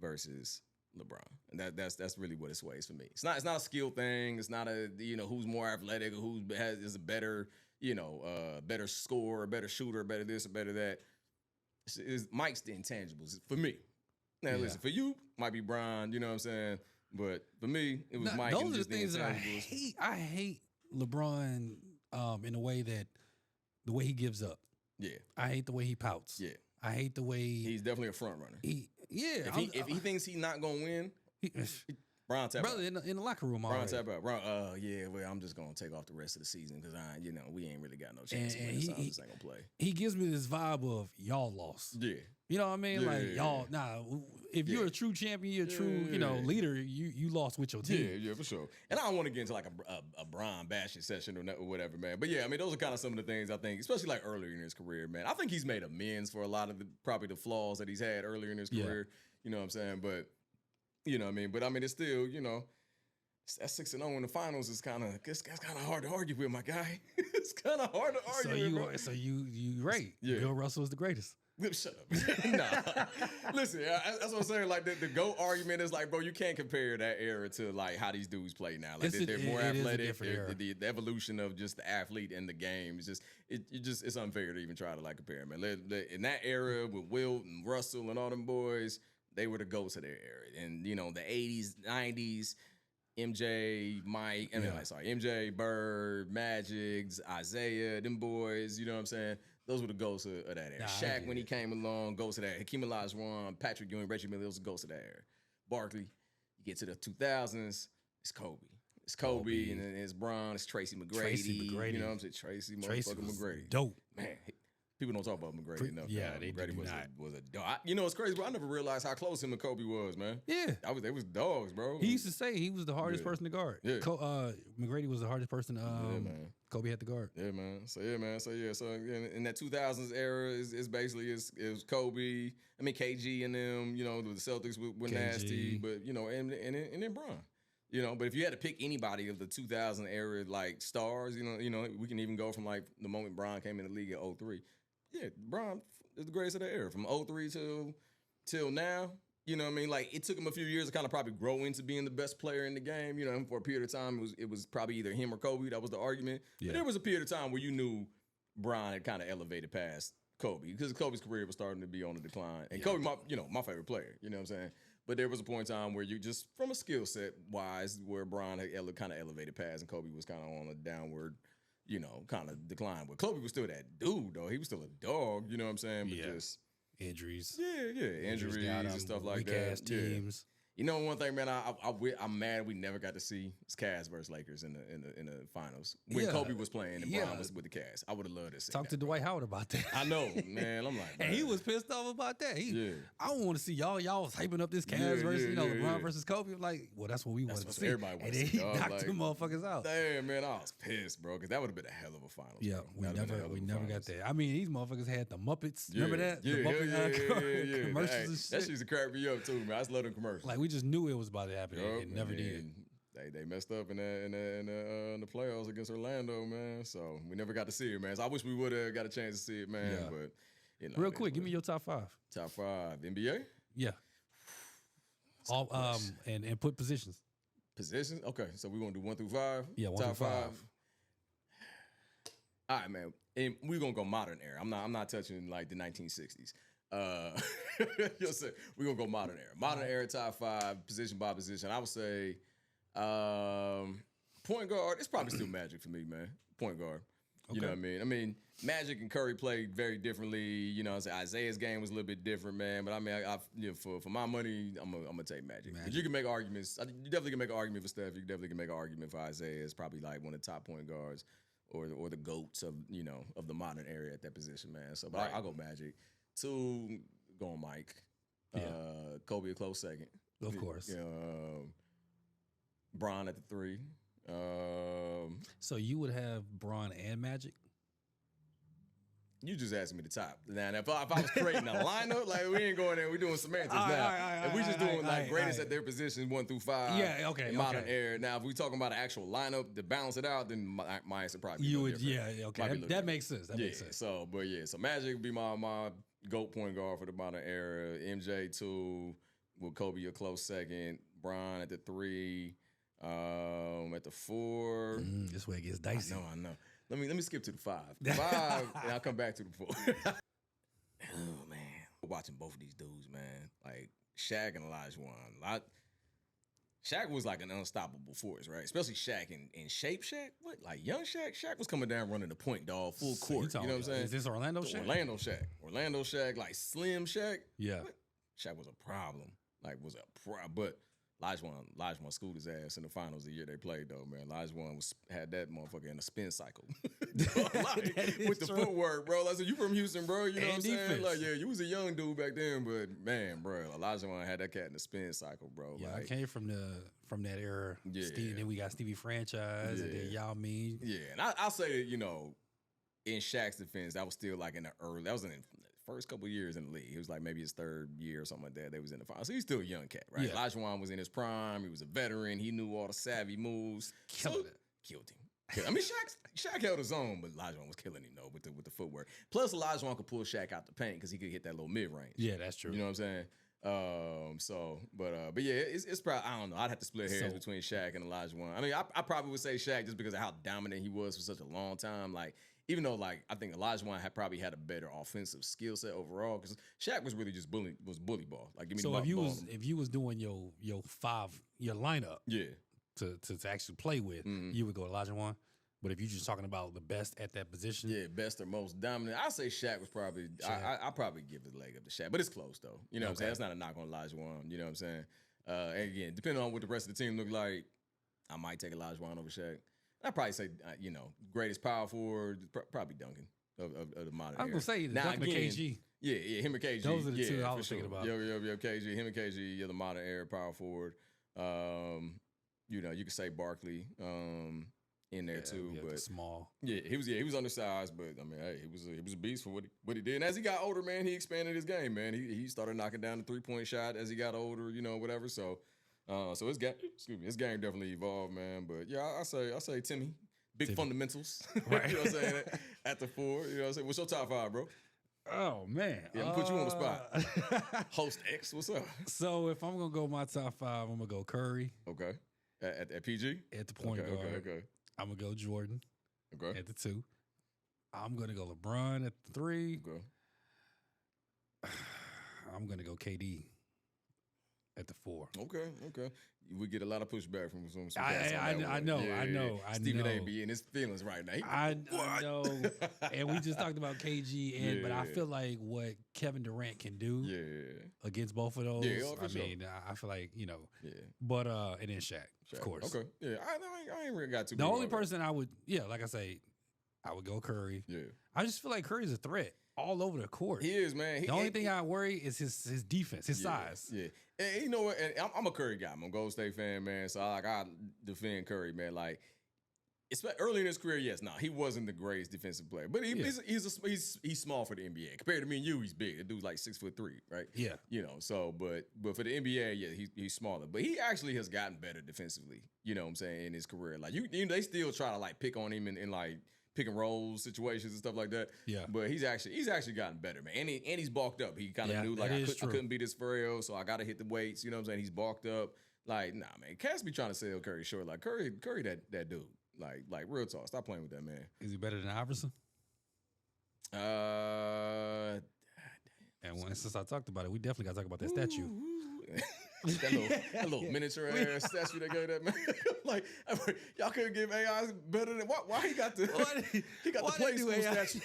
versus LeBron, and that's really what it sways for me. It's not a skill thing. It's not a who's more athletic or is a better better scorer, better shooter, better this or better that. It's Mike's the intangibles for me. Now listen, for you might be Bron. You know what I'm saying? But for me, it was Mike. Those and are just the things that I hate. I hate LeBron in a way that. The way he gives up. Yeah. I hate the way he pouts. Yeah. I hate the way he's definitely a front runner. If he thinks he's not gonna win, Bron tap brother out. in the locker room. Bron tap out. Well, I'm just gonna take off the rest of the season because we ain't really got no chance to win. So I just ain't gonna play. He gives me this vibe of y'all lost. Yeah. You know what I mean? Y'all. Nah. If you're a true champion, you're a true leader. You lost with your team. Yeah, for sure. And I don't want to get into like a Bron bashing session or whatever, man. But yeah, I mean, those are kind of some of the things I think, especially like earlier in his career, man. I think he's made amends for a lot of probably the flaws that he's had earlier in his career. You know what I'm saying? But you know what I mean? But I mean, it's still that 6-0 in the finals is kind of hard to argue with, my guy. It's kind of hard to argue with. So you right? Yeah. Bill Russell is the greatest. Shut up. Nah. Listen, that's what I'm saying. Like the GOAT argument is like, bro, you can't compare that era to like how these dudes play now. Like they're more athletic. The evolution of just the athlete and the game is it's unfair to even try to like compare, man. In that era with Wilt and Russell and all them boys, they were the GOATs of their era. And the 80s, 90s, MJ, Mike, MJ, Bird, Magic, Isaiah, them boys, you know what I'm saying? Those were the GOATs of that era. Shaq, when he came along, GOATs of that era. Hakeem Olajuwon, Patrick Ewing, Reggie Miller, those are GOATs of that era. Barkley, you get to the 2000s, it's Kobe. It's Kobe, and then it's Bron, it's Tracy McGrady. You know what I'm saying? Tracy motherfucking McGrady. Dope. Man, people don't talk about McGrady enough. Yeah, they McGrady do was a dog. It's crazy, bro. I never realized how close him and Kobe was, man. Yeah. They was dogs, bro. He used to say he was the hardest person to guard. Yeah. McGrady was the hardest person Kobe had to guard. Yeah, man. So in that 2000s era is basically it was Kobe. I mean KG and them. The Celtics were nasty, but and then Bron. But if you had to pick anybody of the 2000 era like stars, we can even go from like the moment Bron came in the league at 03. Yeah, Bron is the greatest of that era from 03 till now. You know what I mean? Like it took him a few years to kind of probably grow into being the best player in the game. For a period of time, it was probably either him or Kobe. That was the argument. Yeah. But there was a period of time where you knew Bron had kind of elevated past Kobe because Kobe's career was starting to be on the decline. And Kobe, my favorite player. You know what I'm saying? But there was a point in time where you just from a skill set wise, where Bron had kind of elevated past, and Kobe was kind of on a downward. Kind of decline. But Kobe was still that dude, though. He was still a dog, you know what I'm saying? But just injuries. Yeah. Injuries and stuff like that. Teams. One thing, man, I'm mad we never got to see is Cavs versus Lakers in the finals when Kobe was playing and Bron was with the Cavs. I would have loved to see. Talk to Dwight Howard about that. I know, man. I'm like, and he was pissed off about that. I don't want to see y'all was hyping up this Cavs versus LeBron versus Kobe. I'm like, well, that's what we wanted to see. Everybody wanted to see. And he knocked them motherfuckers out. Damn, man, I was pissed, bro, because that would have been a hell of a finals. Yeah, bro. we never got that. I mean, these motherfuckers had the Muppets. Yeah, Remember that? Yeah. Commercials and shit. That used to crack me up too, man. I just love them commercials. Like we just knew it was about to happen. It never did. They messed up in the playoffs against Orlando, man. So we never got to see it, man. So I wish we would have got a chance to see it, man. Yeah. But real quick, give me your top 5. Top 5 NBA. Yeah. And put positions. Positions. Okay, so we gonna do 1 through 5. Yeah, 1 top through 5. All right, man. And we're gonna go modern era. I'm not touching like the 1960s. You'll say we're gonna go modern era. Modern era top 5, position by position. I would say point guard. It's probably still Magic for me, man. Point guard. Okay. You know what I mean? I mean, Magic and Curry played very differently. Isaiah's game was a little bit different, man. But I mean, for my money, I'm gonna take Magic. But you can make arguments. You definitely can make an argument for Steph. You definitely can make an argument for Isaiah. It's probably like one of the top point guards or the goats of of the modern era at that position, man. So, but I'll go Magic. 2, going Mike. Kobe a close second, of course. Bron at the 3. So you would have Bron and Magic? You just asked me the top. Now, if I was creating a lineup, like we ain't going there, we doing semantics now. If we just doing greatest at their positions 1 through 5. Yeah, okay. In modern era. Now, if we talking about an actual lineup to balance it out, then my answer probably you would, different. yeah, okay. That makes sense. That makes sense. So Magic would be my GOAT point guard for the modern era. MJ 2, with Kobe a close second. Bron at the 3. At the 4. This way it gets dicey. I know. Let me skip to the 5. 5, and I'll come back to the 4. Oh man, watching both of these dudes, man. Like Shaq and Olajuwon. Shaq was like an unstoppable force, right? Especially Shaq in shape. Shaq, what? Like young Shaq. Shaq was coming down running the point, dog, full court. You know what I'm saying? Is this Orlando Shaq? Orlando Shaq, like slim Shaq. Yeah. What? Shaq was a problem. But Olajuwon schooled his ass in the finals the year they played, though, man. Olajuwon had that motherfucker in a spin cycle. With the footwork, bro. I said, you from Houston, bro. You know what I'm saying? Like, yeah, you was a young dude back then, but man, bro, Olajuwon had that cat in the spin cycle, bro. Yeah, like, I came from that era. Yeah. Then we got Stevie Franchise, and then Yao Ming. Yeah, and I'll say, in Shaq's defense, that was still like in the first couple of years in the league. He was like maybe his 3rd year or something like that. They was in the finals. So he's still a young cat, right? Yeah. Olajuwon was in his prime. He was a veteran. He knew all the savvy moves. Killed him. I mean, Shaq held his own, but Olajuwon was killing him, though, with the footwork. Plus, Olajuwon could pull Shaq out the paint because he could hit that little mid-range. Yeah, that's true. You know what I'm saying? But yeah, it's probably, I don't know. I'd have to split hairs between Shaq and Olajuwon. I mean, I probably would say Shaq just because of how dominant he was for such a long time. Like, even though, like, I think Olajuwon probably had a better offensive skill set overall, because Shaq was really just bully ball. Like, give me the ball. If you was doing your lineup, to actually play with, you would go Olajuwon. But if you're just talking about the best at that position, best or most dominant, I say Shaq was probably. I probably give the leg up to Shaq, but it's close though. You know what I'm saying? It's not a knock on Olajuwon. You know what I'm saying? And again, depending on what the rest of the team look like, I might take Olajuwon over Shaq. I'd probably say, greatest power forward, probably Duncan of the modern era. I was going to say, Duncan and KG. Yeah, him and KG. Those are the two I was thinking about. Yo, KG, him and KG, the modern era power forward. You could say Barkley in there too, but small. Yeah, he was undersized, but I mean, hey, he was a beast for what he did. And as he got older, man, he expanded his game, man. He started knocking down the 3-point shot as he got older, whatever. So his game definitely evolved, man. But yeah, I say Timmy, big fundamentals, right? You know what I'm saying? At the 4, you know what I'm saying? What's your top 5, bro? Oh man, yeah, I'm gonna put you on the spot. Host X, what's up? So if I'm gonna go my top 5, I'm gonna go Curry. Okay, at PG at the point guard. Okay. I'm gonna go Jordan. Okay, at the 2. I'm gonna go LeBron at the 3. Okay. I'm gonna go KD at the 4. Okay. We get a lot of pushback from some I know. Stephen A. be in his feelings right now. I know. And we just talked about KG, but I feel like what Kevin Durant can do against both of those. Yeah, I mean, I feel like, but and then Shaq, of course. Okay. Yeah, I ain't really got too. The only person I would, like I say, I would go Curry. Yeah. I just feel like Curry's a threat all over the court. He is, man. The only thing I worry is his defense, his size. Yeah. And you know what? And I'm a Curry guy. I'm a Golden State fan, man. So I defend Curry, man. Like, early in his career, yes, he wasn't the greatest defensive player, but he's small for the NBA. Compared to me and you, he's big. The dude's like 6'3", right? Yeah. So but for the NBA, he's smaller. But he actually has gotten better defensively. You know what I'm saying, in his career. Like they still try to like pick on him in like pick and roll situations and stuff like that. Yeah. But he's actually gotten better, man. And he's bulked up. He kind of knew like I couldn't be this frail, so I got to hit the weights. You know what I'm saying? He's bulked up. Like, nah, man. Cats be trying to sell Curry short. Like Curry that dude. Like real talk. Stop playing with that, man. Is he better than Iverson? And since I talked about it, we definitely got to talk about that statue. that little miniature ass statue they gave that man. Like, y'all couldn't give AI better than why he got the play school statue.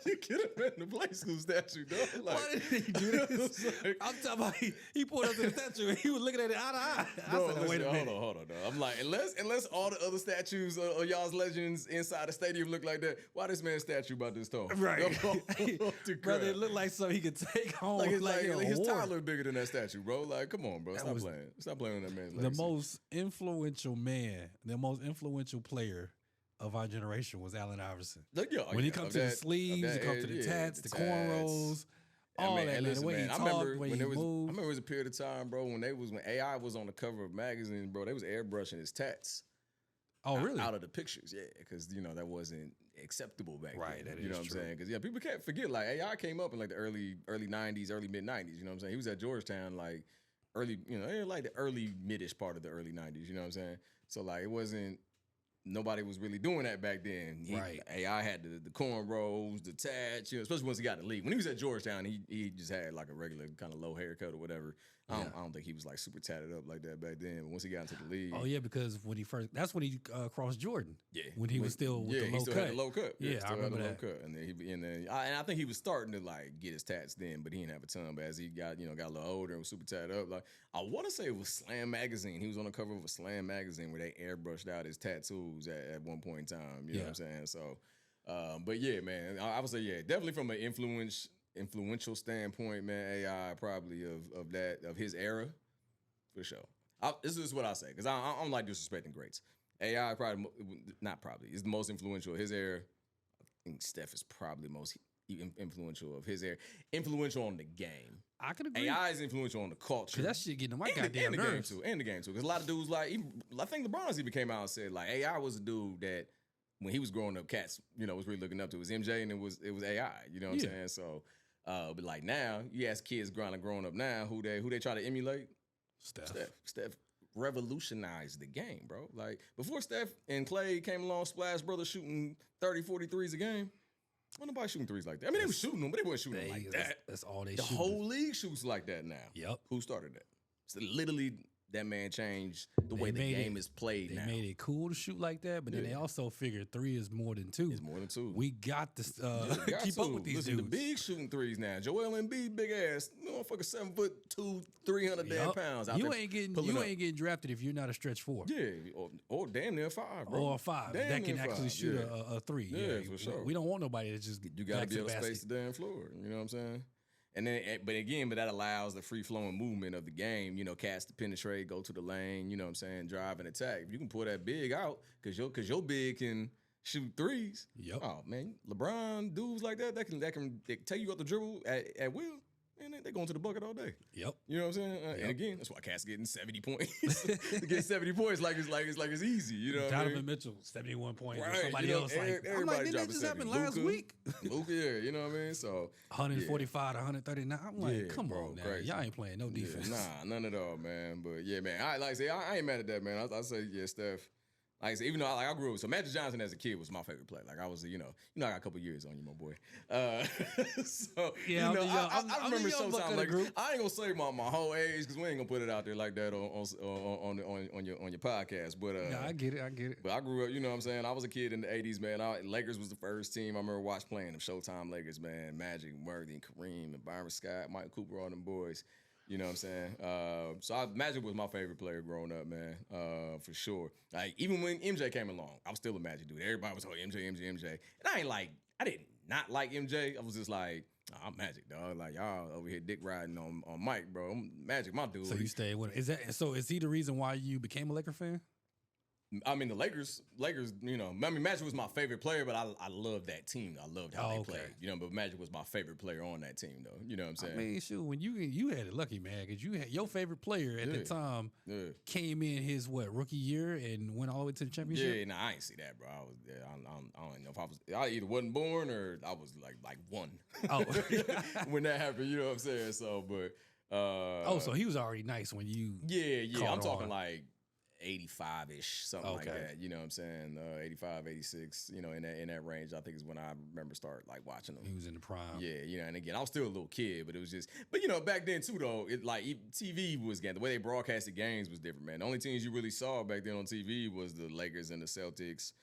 You get him in the play school statue, dog. Like, why did he do this? Like, I'm talking about he pulled up to the statue and he was looking at it eye to eye. Bro, I said, wait a minute. Hold on, dog. I'm like, unless all the other statues of y'all's legends inside the stadium look like that, why this man's statue about this tall? Right. Brother, it looked like something he could take home. Like his tire look bigger than that statue, bro. Like, come on, bro. Stop playing. Stop playing on that man's legacy. The most influential man, the most influential player of our generation was Allen Iverson. When he comes to the sleeves, he comes to the tats, the cornrows, all that. Listen, the way he talked, the way he moved. I remember it was a period of time, bro, when AI was on the cover of magazines, bro. They was airbrushing his tats. Oh, really? Out of the pictures, yeah, because that wasn't acceptable back right, then. That you know what I'm saying? Because people can't forget, like AI came up in like the early '90s, early mid '90s. You know what I'm saying? He was at Georgetown, like early, like the early midish part of the early '90s. You know what I'm saying? So like it wasn't. Nobody was really doing that back then. Right. AI had the cornrows, the tats, especially once he got in the league. When he was at Georgetown, he just had like a regular kind of low haircut or whatever. I don't think he was like super tatted up like that back then. But once he got into the league. Oh, yeah, because that's when he crossed Jordan. Yeah. When he was still with the low cut. Yeah, he still had the low cut. Yeah, I remember that. Low cut. And I think he was starting to like get his tats then, but he didn't have a ton. But as he got a little older and was super tatted up, like I want to say it was Slam magazine. He was on the cover of a Slam magazine where they airbrushed out his tattoos at one point in time. You know what I'm saying? So, but yeah, man, I would say definitely from an influential standpoint, man. AI probably of his era. For sure. This is what I say, because I don't like disrespecting greats. AI is the most influential of his era. I think Steph is probably the most influential of his era. Influential on the game. I could agree. AI is influential on the culture. Because that shit getting on my goddamn nerves. And the game, too. Because a lot of dudes, I think LeBron even came out and said, like, AI was a dude that, when he was growing up, cats, was really looking up to. It was MJ and it was AI. You know what I'm saying? So, but like now, you ask kids growing up now, who they try to emulate? Steph revolutionized the game, bro. Like, before Steph and Clay came along, Splash Brothers shooting 30, 40 threes a game, wasn't nobody shooting threes like that. I mean, they were shooting them, but they weren't shooting them like that. That's all they The whole league shoots like that now. Yep. Who started that? So literally, that man changed the way the game is played now. They made it cool to shoot like that, but then they also figured 3 is more than 2. It's more than 2. We got to keep up with these dudes. The big shooting threes now. Joel Embiid, big ass, motherfucker, 7'2", 300 damn pounds. You ain't getting drafted if you're not a stretch 4. Yeah, or damn near 5, bro. Or 5 that can actually shoot a 3. Yeah, for sure. We don't want nobody that just you got to be able to space the damn floor. You know what I'm saying? And then, but that allows the free flowing movement of the game. Cast to penetrate, go to the lane. You know what I'm saying? Drive and attack. If you can pull that big out, because your big can shoot threes. Yep. Oh man, LeBron dudes like that can take you up the dribble at will. And they're going to the bucket all day. Yep. You know what I'm saying? And again, that's why Cat's getting 70 points. To get 70 points like it's easy. You know what I mean? Mitchell, 71 points. Right. Somebody else I'm like, didn't that just happen last week? Luka, yeah, you know what I mean? So 145 to 139. I'm like, come bro, on, man. crazy. Y'all ain't playing no defense. Nah, none at all, man. But yeah, man. I like I say, I ain't mad at that, man. I say, yeah, Steph. Like I said, even though I grew up, so Magic Johnson as a kid was my favorite player. Like I was, I got a couple years on you, my boy. So yeah, I remember Showtime. Like I ain't gonna say my whole age because we ain't gonna put it out there like that on your podcast. But nah, I get it. But I grew up, you know what I'm saying. I was a kid in the '80s, man. Lakers was the first team I remember watching playing them Showtime Lakers, man. Magic, Worthy, and Kareem, and Byron Scott, Mike Cooper, all them boys. You know what I'm saying? So Magic was my favorite player growing up, man, for sure. Like even when MJ came along, I was still a Magic dude. Everybody was MJ. And I did not like MJ. I was just like, I'm Magic, dog. Like y'all over here dick riding on Mike, bro. I'm Magic, my dude. So you stayed with him. Is he the reason why you became a Laker fan? I mean, the Lakers, Magic was my favorite player, but I loved that team. I loved how they played, but Magic was my favorite player on that team, though. You know what I'm saying? I mean, shoot, when you had it lucky, man, because you had your favorite player at the time came in his rookie year and went all the way to the championship. Yeah, I ain't see that, bro. I was there. I don't know if I either wasn't born or I was like one. Oh, when that happened, you know what I'm saying? So, but so he was already nice when you. Yeah. I'm talking like. 85-ish, something like that. You know what I'm saying? 85, 86, you know, in that range, I think is when I remember start like watching them. He was in the prime. Yeah, you know, and again, I was still a little kid, but it was just, but you know, back then too, though, TV was, again, the way they broadcasted games was different, man. The only teams you really saw back then on TV was the Lakers and the Celtics.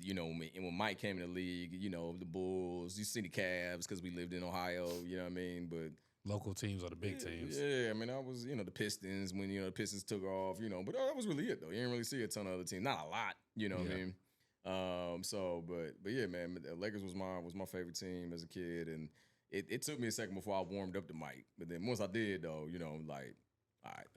You know, when Mike came in the league, you know, the Bulls, you see the Cavs because we lived in Ohio, you know what I mean? But local teams are the big teams. Yeah, I mean, I was, you know, the Pistons when, you know, the Pistons took off, you know, but that was really it, though. You didn't really see a ton of other teams. Not a lot, you know what I mean? But yeah, man, the Lakers was my favorite team as a kid, and it took me a second before I warmed up to Mike. But then once I did, though, you know, like, all right,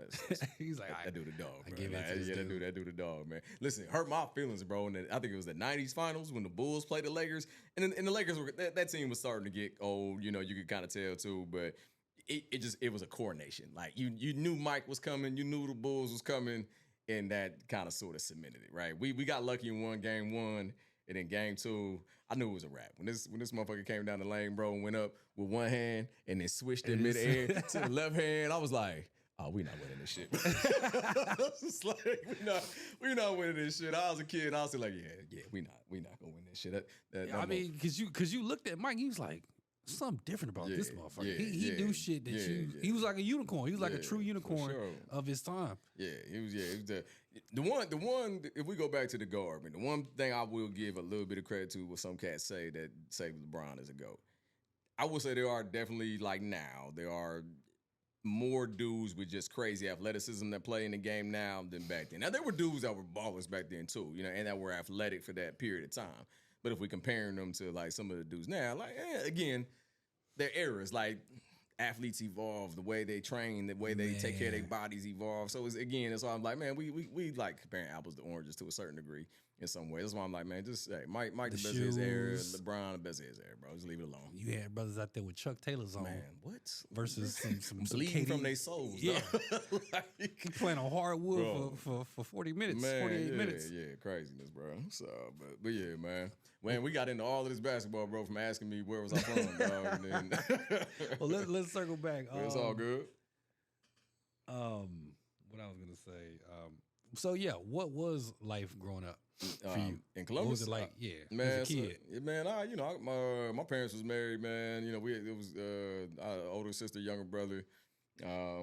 he's like, that dude the dog, bro. That dude the dog, man. Listen, it hurt my feelings, bro. And I think it was the '90s finals when the Bulls played the Lakers, and the Lakers were that team was starting to get old. You know, you could kind of tell too, but it was a coronation. Like you knew Mike was coming, you knew the Bulls was coming, and that kind of sort of cemented it, right? We got lucky in game one, and then game two, I knew it was a wrap. When this motherfucker came down the lane, bro, and went up with one hand and then switched in midair to the left hand, I was like, oh, we not winning this shit. I was just like, we not winning this shit. I was a kid. I was like, yeah, we not gonna win this shit. I mean, because you looked at Mike, he was like, something different about this motherfucker. He do shit that he was like a unicorn. He was like a true unicorn of his time. Yeah, he was the one. If we go back to the guard, man, the one thing I will give a little bit of credit to what some cats say LeBron is a GOAT. I will say there are definitely, like, now there are more dudes with just crazy athleticism that play in the game now than back then. Now, there were dudes that were ballers back then too, you know, and that were athletic for that period of time. But if we're comparing them to, like, some of the dudes now, like, again, their eras, like, athletes evolve, the way they train, the way they take care of their bodies evolve. So, it's all I'm like, man, we like comparing apples to oranges to a certain degree in some way. That's why I'm like, man, just, hey, Mike the best of his era, LeBron the best of his era, bro. Just leave it alone. You had brothers out there with Chuck Taylors on. Man, what? Versus some bleeding from their souls. Yeah. Like, playing on hardwood for 40 minutes, man, 48 minutes. Yeah, craziness, bro. So, but yeah, man. Man, we got into all of this basketball, bro, from asking me where was I from, dog. And then well, let's circle back. It's all good. What I was gonna say. So yeah, what was life growing up for you in Columbus? What was it like? Man, as a kid. My parents was married, man. You know, it was older sister, younger brother.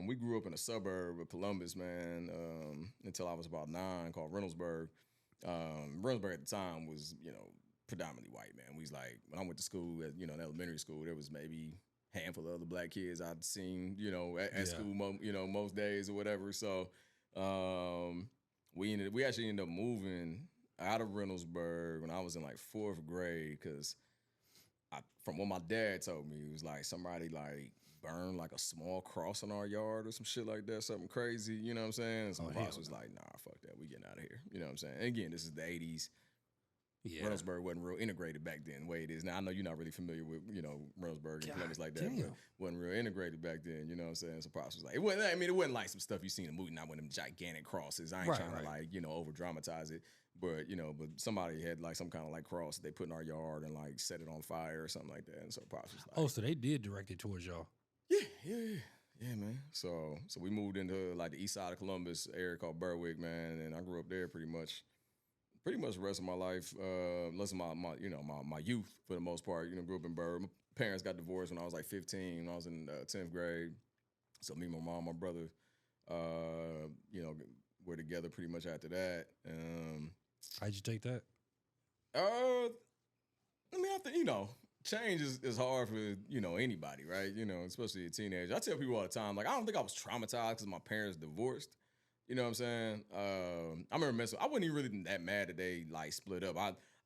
We grew up in a suburb of Columbus, man, until I was about 9, called Reynoldsburg. Reynoldsburg at the time was, you know, predominantly white, man. We was like, when I went to school, in elementary school, there was maybe a handful of other black kids I'd seen, you know, at school, most days or whatever. So we actually ended up moving out of Reynoldsburg when I was in like 4th grade, because from what my dad told me, it was like somebody like burned like a small cross in our yard or some shit like that, something crazy, you know what I'm saying? And some boss was like, nah, fuck that, we getting out of here, you know what I'm saying? And again, this is the 80s. Yeah. Reynoldsburg wasn't real integrated back then the way it is now. I know you're not really familiar with, you know, Reynoldsburg and Columbus like that, but wasn't real integrated back then, you know what I'm saying? So Pops was like, it wasn't like some stuff you see in a movie, not one of them gigantic crosses. I ain't trying to like, you know, over dramatize it, but, you know, but somebody had like some kind of like cross they put in our yard and like set it on fire or something like that. And so Pops was like, oh, so they did direct it towards y'all. Yeah, man. So we moved into like the east side of Columbus area called Berwick, man, and I grew up there pretty much the rest of my life, less of my youth for the most part. You know, grew up in Berwick. My parents got divorced when I was like 15. When I was in 10th grade. So me, my mom, my brother, you know, were together pretty much after that. How'd you take that? I mean, I think, you know, change is hard for, you know, anybody, right? You know, especially a teenager. I tell people all the time, like, I don't think I was traumatized because my parents divorced. You know what I'm saying? I remember I wasn't even really that mad that they like split up.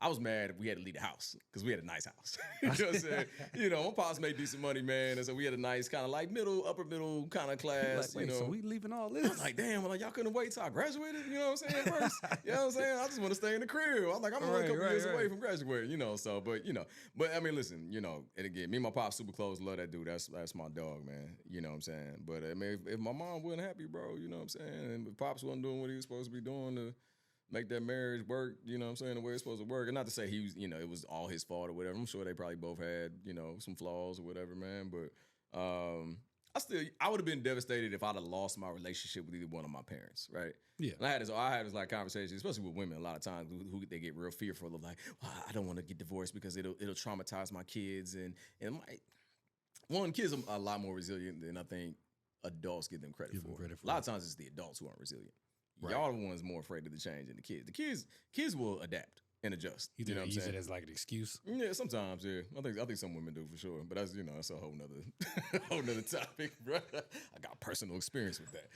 I was mad we had to leave the house because we had a nice house. You know what I'm saying? You know, my pops made decent money, man, and so we had a nice kind of like upper middle kind of class. Like, you know, so we leaving all this? I was like, damn, well, like, y'all couldn't wait till I graduated. You know what I'm saying? First, you know what I'm saying? I just want to stay in the crib. I'm like, I'm only a couple years away from graduating. You know, so but I mean, listen, you know, and again, me and my pops super close. Love that dude. That's my dog, man. You know what I'm saying? But I mean, if my mom wasn't happy, bro, you know what I'm saying? And if pops wasn't doing what he was supposed to be doing to make that marriage work, you know what I'm saying, the way it's supposed to work. And not to say he was, you know, it was all his fault or whatever. I'm sure they probably both had, you know, some flaws or whatever, man. But I would have been devastated if I'd have lost my relationship with either one of my parents, right? Yeah. And I had this like conversation, especially with women. A lot of times, who they get real fearful of, like, well, I don't want to get divorced because it'll traumatize my kids, and kids are a lot more resilient than I think adults give them credit for. A lot of times, it's the adults who aren't resilient. Right. Y'all are the ones more afraid of the change than the kids. The kids will adapt and adjust. You know what I'm saying? Use it as like an excuse? Yeah, sometimes, yeah. I think some women do for sure. But that's that's a whole nother topic, bro. I got personal experience with that.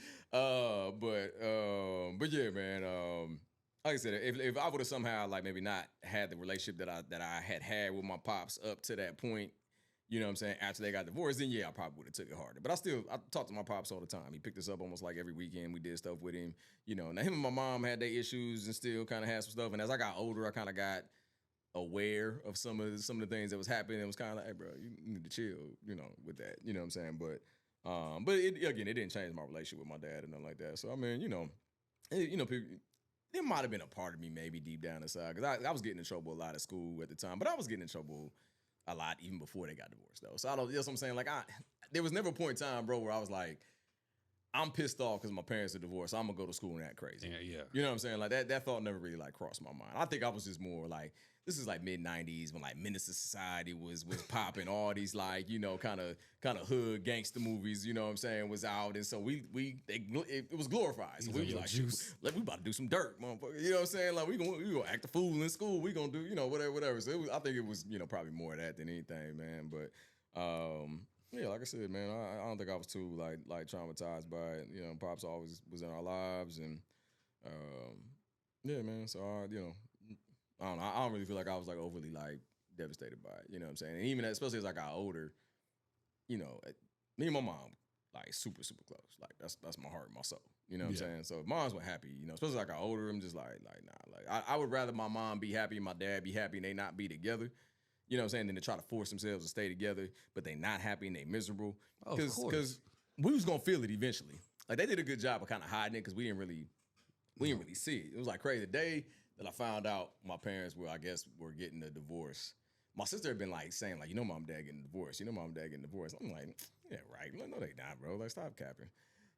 But yeah, man. Like I said, if I would have somehow like maybe not had the relationship that I had with my pops up to that point, you know what I'm saying, after they got divorced, then yeah, I probably would have took it harder. But I talk to my pops all the time. He picked us up almost like every weekend. We did stuff with him. Now him and my mom had their issues and still kind of had some stuff. And as I got older, I kind of got aware of some of the things that was happening. It was kind of like, hey, bro, you need to chill, with that. You know what I'm saying? But it didn't change my relationship with my dad or nothing like that. So I mean, people, there might have been a part of me maybe deep down inside, because I was getting in trouble a lot at school at the time, but I was getting in trouble a lot even before they got divorced though. So that's what I'm saying. Like there was never a point in time, bro, where I was like, I'm pissed off because my parents are divorced, so I'm gonna go to school and act crazy. Yeah. You know what I'm saying? Like that thought never really like crossed my mind. I think I was just more like, this is like mid-90s when like Menace to Society was popping, all these like, kind of hood gangster movies, you know what I'm saying, was out. And so it was glorified. So we was like, we about to do some dirt, motherfucker. You know what I'm saying? Like we gonna act a fool in school. We gonna do, whatever. So I think it was, probably more of that than anything, man. But yeah, like I said, man, I don't think I was too like traumatized by it. Pops always was in our lives, and yeah, man. So I don't know. I don't really feel like I was like overly like devastated by it. You know what I'm saying? And even especially as I got older, me and my mom like super, super close. Like that's my heart and my soul. You know what I'm saying? So moms were happy. Especially as I got older, I'm just like nah. Like I would rather my mom be happy and my dad be happy and they not be together. You know what I'm saying? Than to try to force themselves to stay together, but they not happy and they miserable. Because we was gonna feel it eventually. Like they did a good job of kind of hiding it because we didn't really see it. It was like crazy. The day that I found out my parents were getting a divorce, my sister had been like saying like, mom and dad getting a divorce. Mom and dad getting a divorce. I'm like, yeah, right. No, they not, bro. Like, stop capping.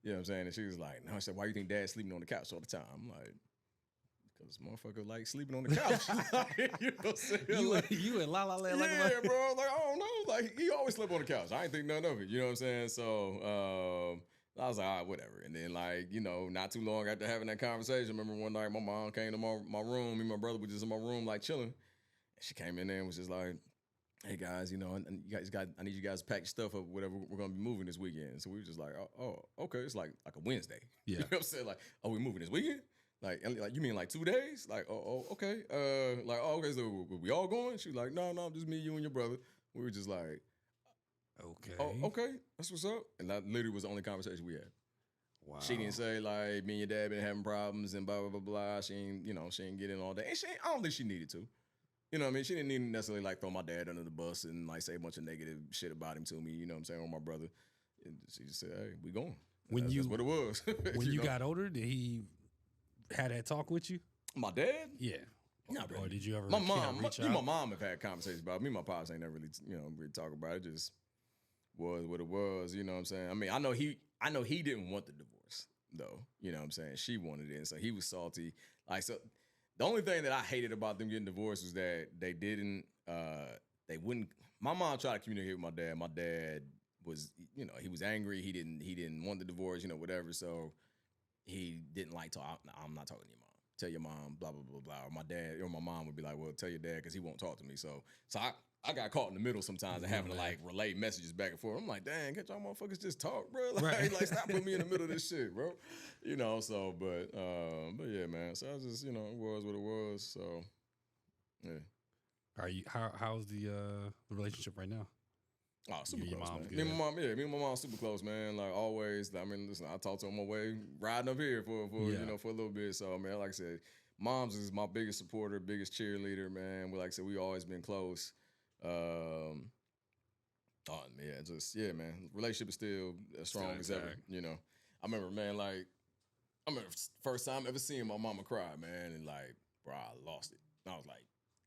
You know what I'm saying? And she was like, no. I said, why you think dad's sleeping on the couch all the time? I'm like, because motherfucker like sleeping on the couch. You know what I'm saying? You and La La Land. Yeah, bro. Like, I don't know. Like, he always slept on the couch. I ain't think nothing of it. You know what I'm saying? So, I was like, all right, whatever. And then, like, not too long after having that conversation, I remember one night my mom came to my room. Me and my brother were just in my room, like, chilling. And she came in there and was just like, hey, guys, I need you guys to pack your stuff up, whatever. We're going to be moving this weekend. So we were just like, oh, okay. It's like a Wednesday. Yeah. You know what I'm saying? Like, oh, we moving this weekend? Like, you mean like 2 days? Like, oh, okay. Okay, so we all going? She was like, no, just me, you, and your brother. We were just like, okay. Oh, okay. That's what's up. And that literally was the only conversation we had. Wow. She didn't say like me and your dad been having problems and blah blah blah blah. She ain't get in all that. And I don't think she needed to. You know what I mean? She didn't need to necessarily like throw my dad under the bus and like say a bunch of negative shit about him to me. You know what I'm saying? Or my brother. And she just said, hey, we going. That's what it was. When you got older, did he had that talk with you? My dad? Yeah. No, or did you ever? My mom, reach me out? and my mom have had conversations about it. Me and my pops ain't never really, really talk about it. It just was what it was. You know what I'm saying? I mean, I know he didn't want the divorce though. You know what I'm saying? She wanted it, and so he was salty. Like, so the only thing that I hated about them getting divorced was that they wouldn't. My mom tried to communicate with my dad. My dad was, he was angry. He didn't want the divorce. Whatever. So he didn't like talk. I'm not talking to your mom. Tell your mom, blah, blah, blah, blah. Or my dad or my mom would be like, well, tell your dad because he won't talk to me. So I got caught in the middle sometimes and having to like relay messages back and forth. I'm like, dang, can't y'all motherfuckers just talk, bro? Like, like stop putting me in the middle of this shit, bro. So, but yeah, man. So I was just, it was what it was. So, yeah. Are you, how's the relationship right now? Oh, super your close, mom's man. good. Me and my mom super close, man. Like always. I mean, listen, I talked to her on my way riding up here for for a little bit. So, man, like I said, mom's is my biggest supporter, biggest cheerleader, man. Like I said, we always been close. Man. Relationship is still as strong as ever. I remember, man, first time ever seeing my mama cry, man, and like, bro, I lost it. And I was like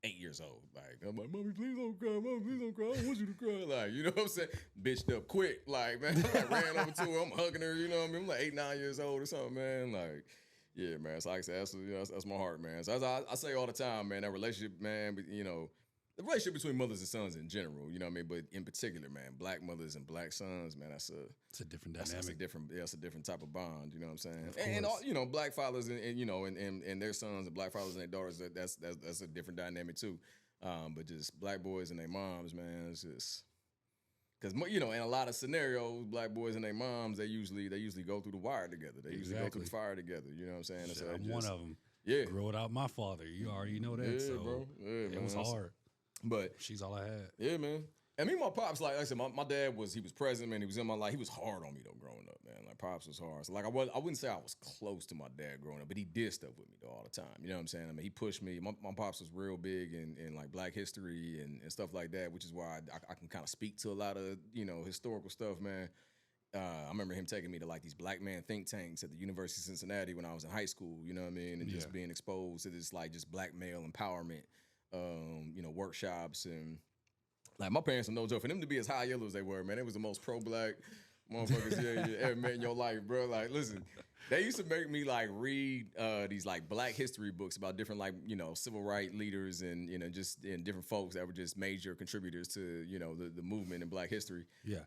8 years old. Like, I'm like, mommy, please don't cry. Mommy, please don't cry. I don't want you to cry. Like, you know what I'm saying? Bitched up quick. Like, man, I like, ran over to her. I'm hugging her. You know what I mean? I'm like 8, 9 years old or something, man. Like, yeah, man. So like I said, that's my heart, man. So as I say all the time, man, that relationship, man, you know, the relationship between mothers and sons in general, you know what I mean? But in particular, man, black mothers and black sons, man, it's a different dynamic. That's a different type of bond, you know what I'm saying? And all, you know, black fathers and you know, and their sons and black fathers and their daughters, that's a different dynamic too. But just black boys and their moms, man, it's just because, you know, in a lot of scenarios, black boys and their moms, they usually go through the wire together. They usually go through the fire together. You know what I'm saying? Shit, I'm one of them. Yeah, grew it out my father. You already know that. Yeah, so bro. Yeah, it was hard. But she's all I had. Yeah, man. And me and my pops, like I said, my dad was present, man. He was in my life. He was hard on me though, growing up, man. Like pops was hard. So like I wouldn't say I was close to my dad growing up, but he did stuff with me though all the time. You know what I'm saying? I mean, he pushed me. My pops was real big in like Black history and stuff like that, which is why I can kind of speak to a lot of, you know, historical stuff, man. I remember him taking me to like these black man think tanks at the University of Cincinnati when I was in high school, you know what I mean? And just being exposed to this like just black male empowerment, you know, workshops. And like my parents are no joke. For them to be as high yellow as they were, man, it was the most pro-black motherfuckers you ever met in your life, bro. Like, listen, they used to make me like read these like black history books about different like, you know, civil rights leaders and, you know, just and different folks that were just major contributors to, you know, the movement in black history. Yeah.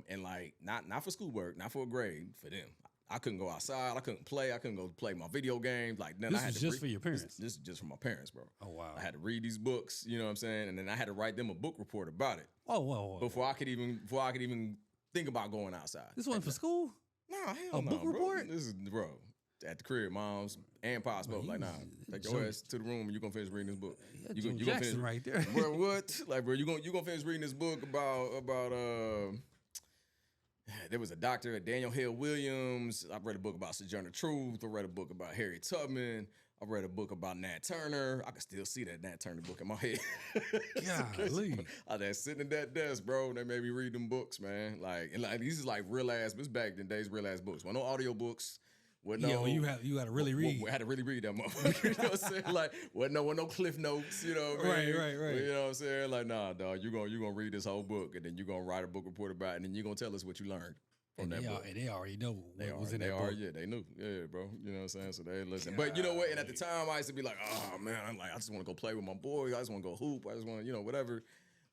And like not for schoolwork, not for a grade, for them. I couldn't go outside. I couldn't play. I couldn't go play my video games. Like none. This was just for your parents. This is just for my parents, bro. Oh wow. I had to read these books. You know what I'm saying? And then I had to write them a book report about it. Oh whoa. Before I could even think about going outside. This wasn't for school? Nah, hell no. Book report? This is bro. At the crib, moms and pops both like, nah, take your ass to the room and you gonna finish reading this book. You gonna finish right there. Bro, what? Like, bro, you gonna finish reading this book about there was a doctor, Daniel Hale Williams. I read a book about Sojourner Truth. I read a book about Harriet Tubman. I read a book about Nat Turner. I can still see that Nat Turner book in my head. Golly. I was sitting at that desk, bro. They made me read them books, man. Like, and like these is like real ass. This back in the days, real ass books. Well, no audio books. Well, you had to really read. I had to really read that motherfucker. You know what I'm saying? Like, wasn't no cliff notes. You know what I mean? Right. You know what I'm saying? Like, nah, dog. You gonna read this whole book, and then you gonna write a book report about it, and then you gonna tell us what you learned. And they already know what was in that book. Yeah, they knew. Yeah, bro. You know what I'm saying? So they listen. But you know what? And at the time, I used to be like, oh, man, I just want to go play with my boy. I just want to go hoop. I just want to, you know, whatever.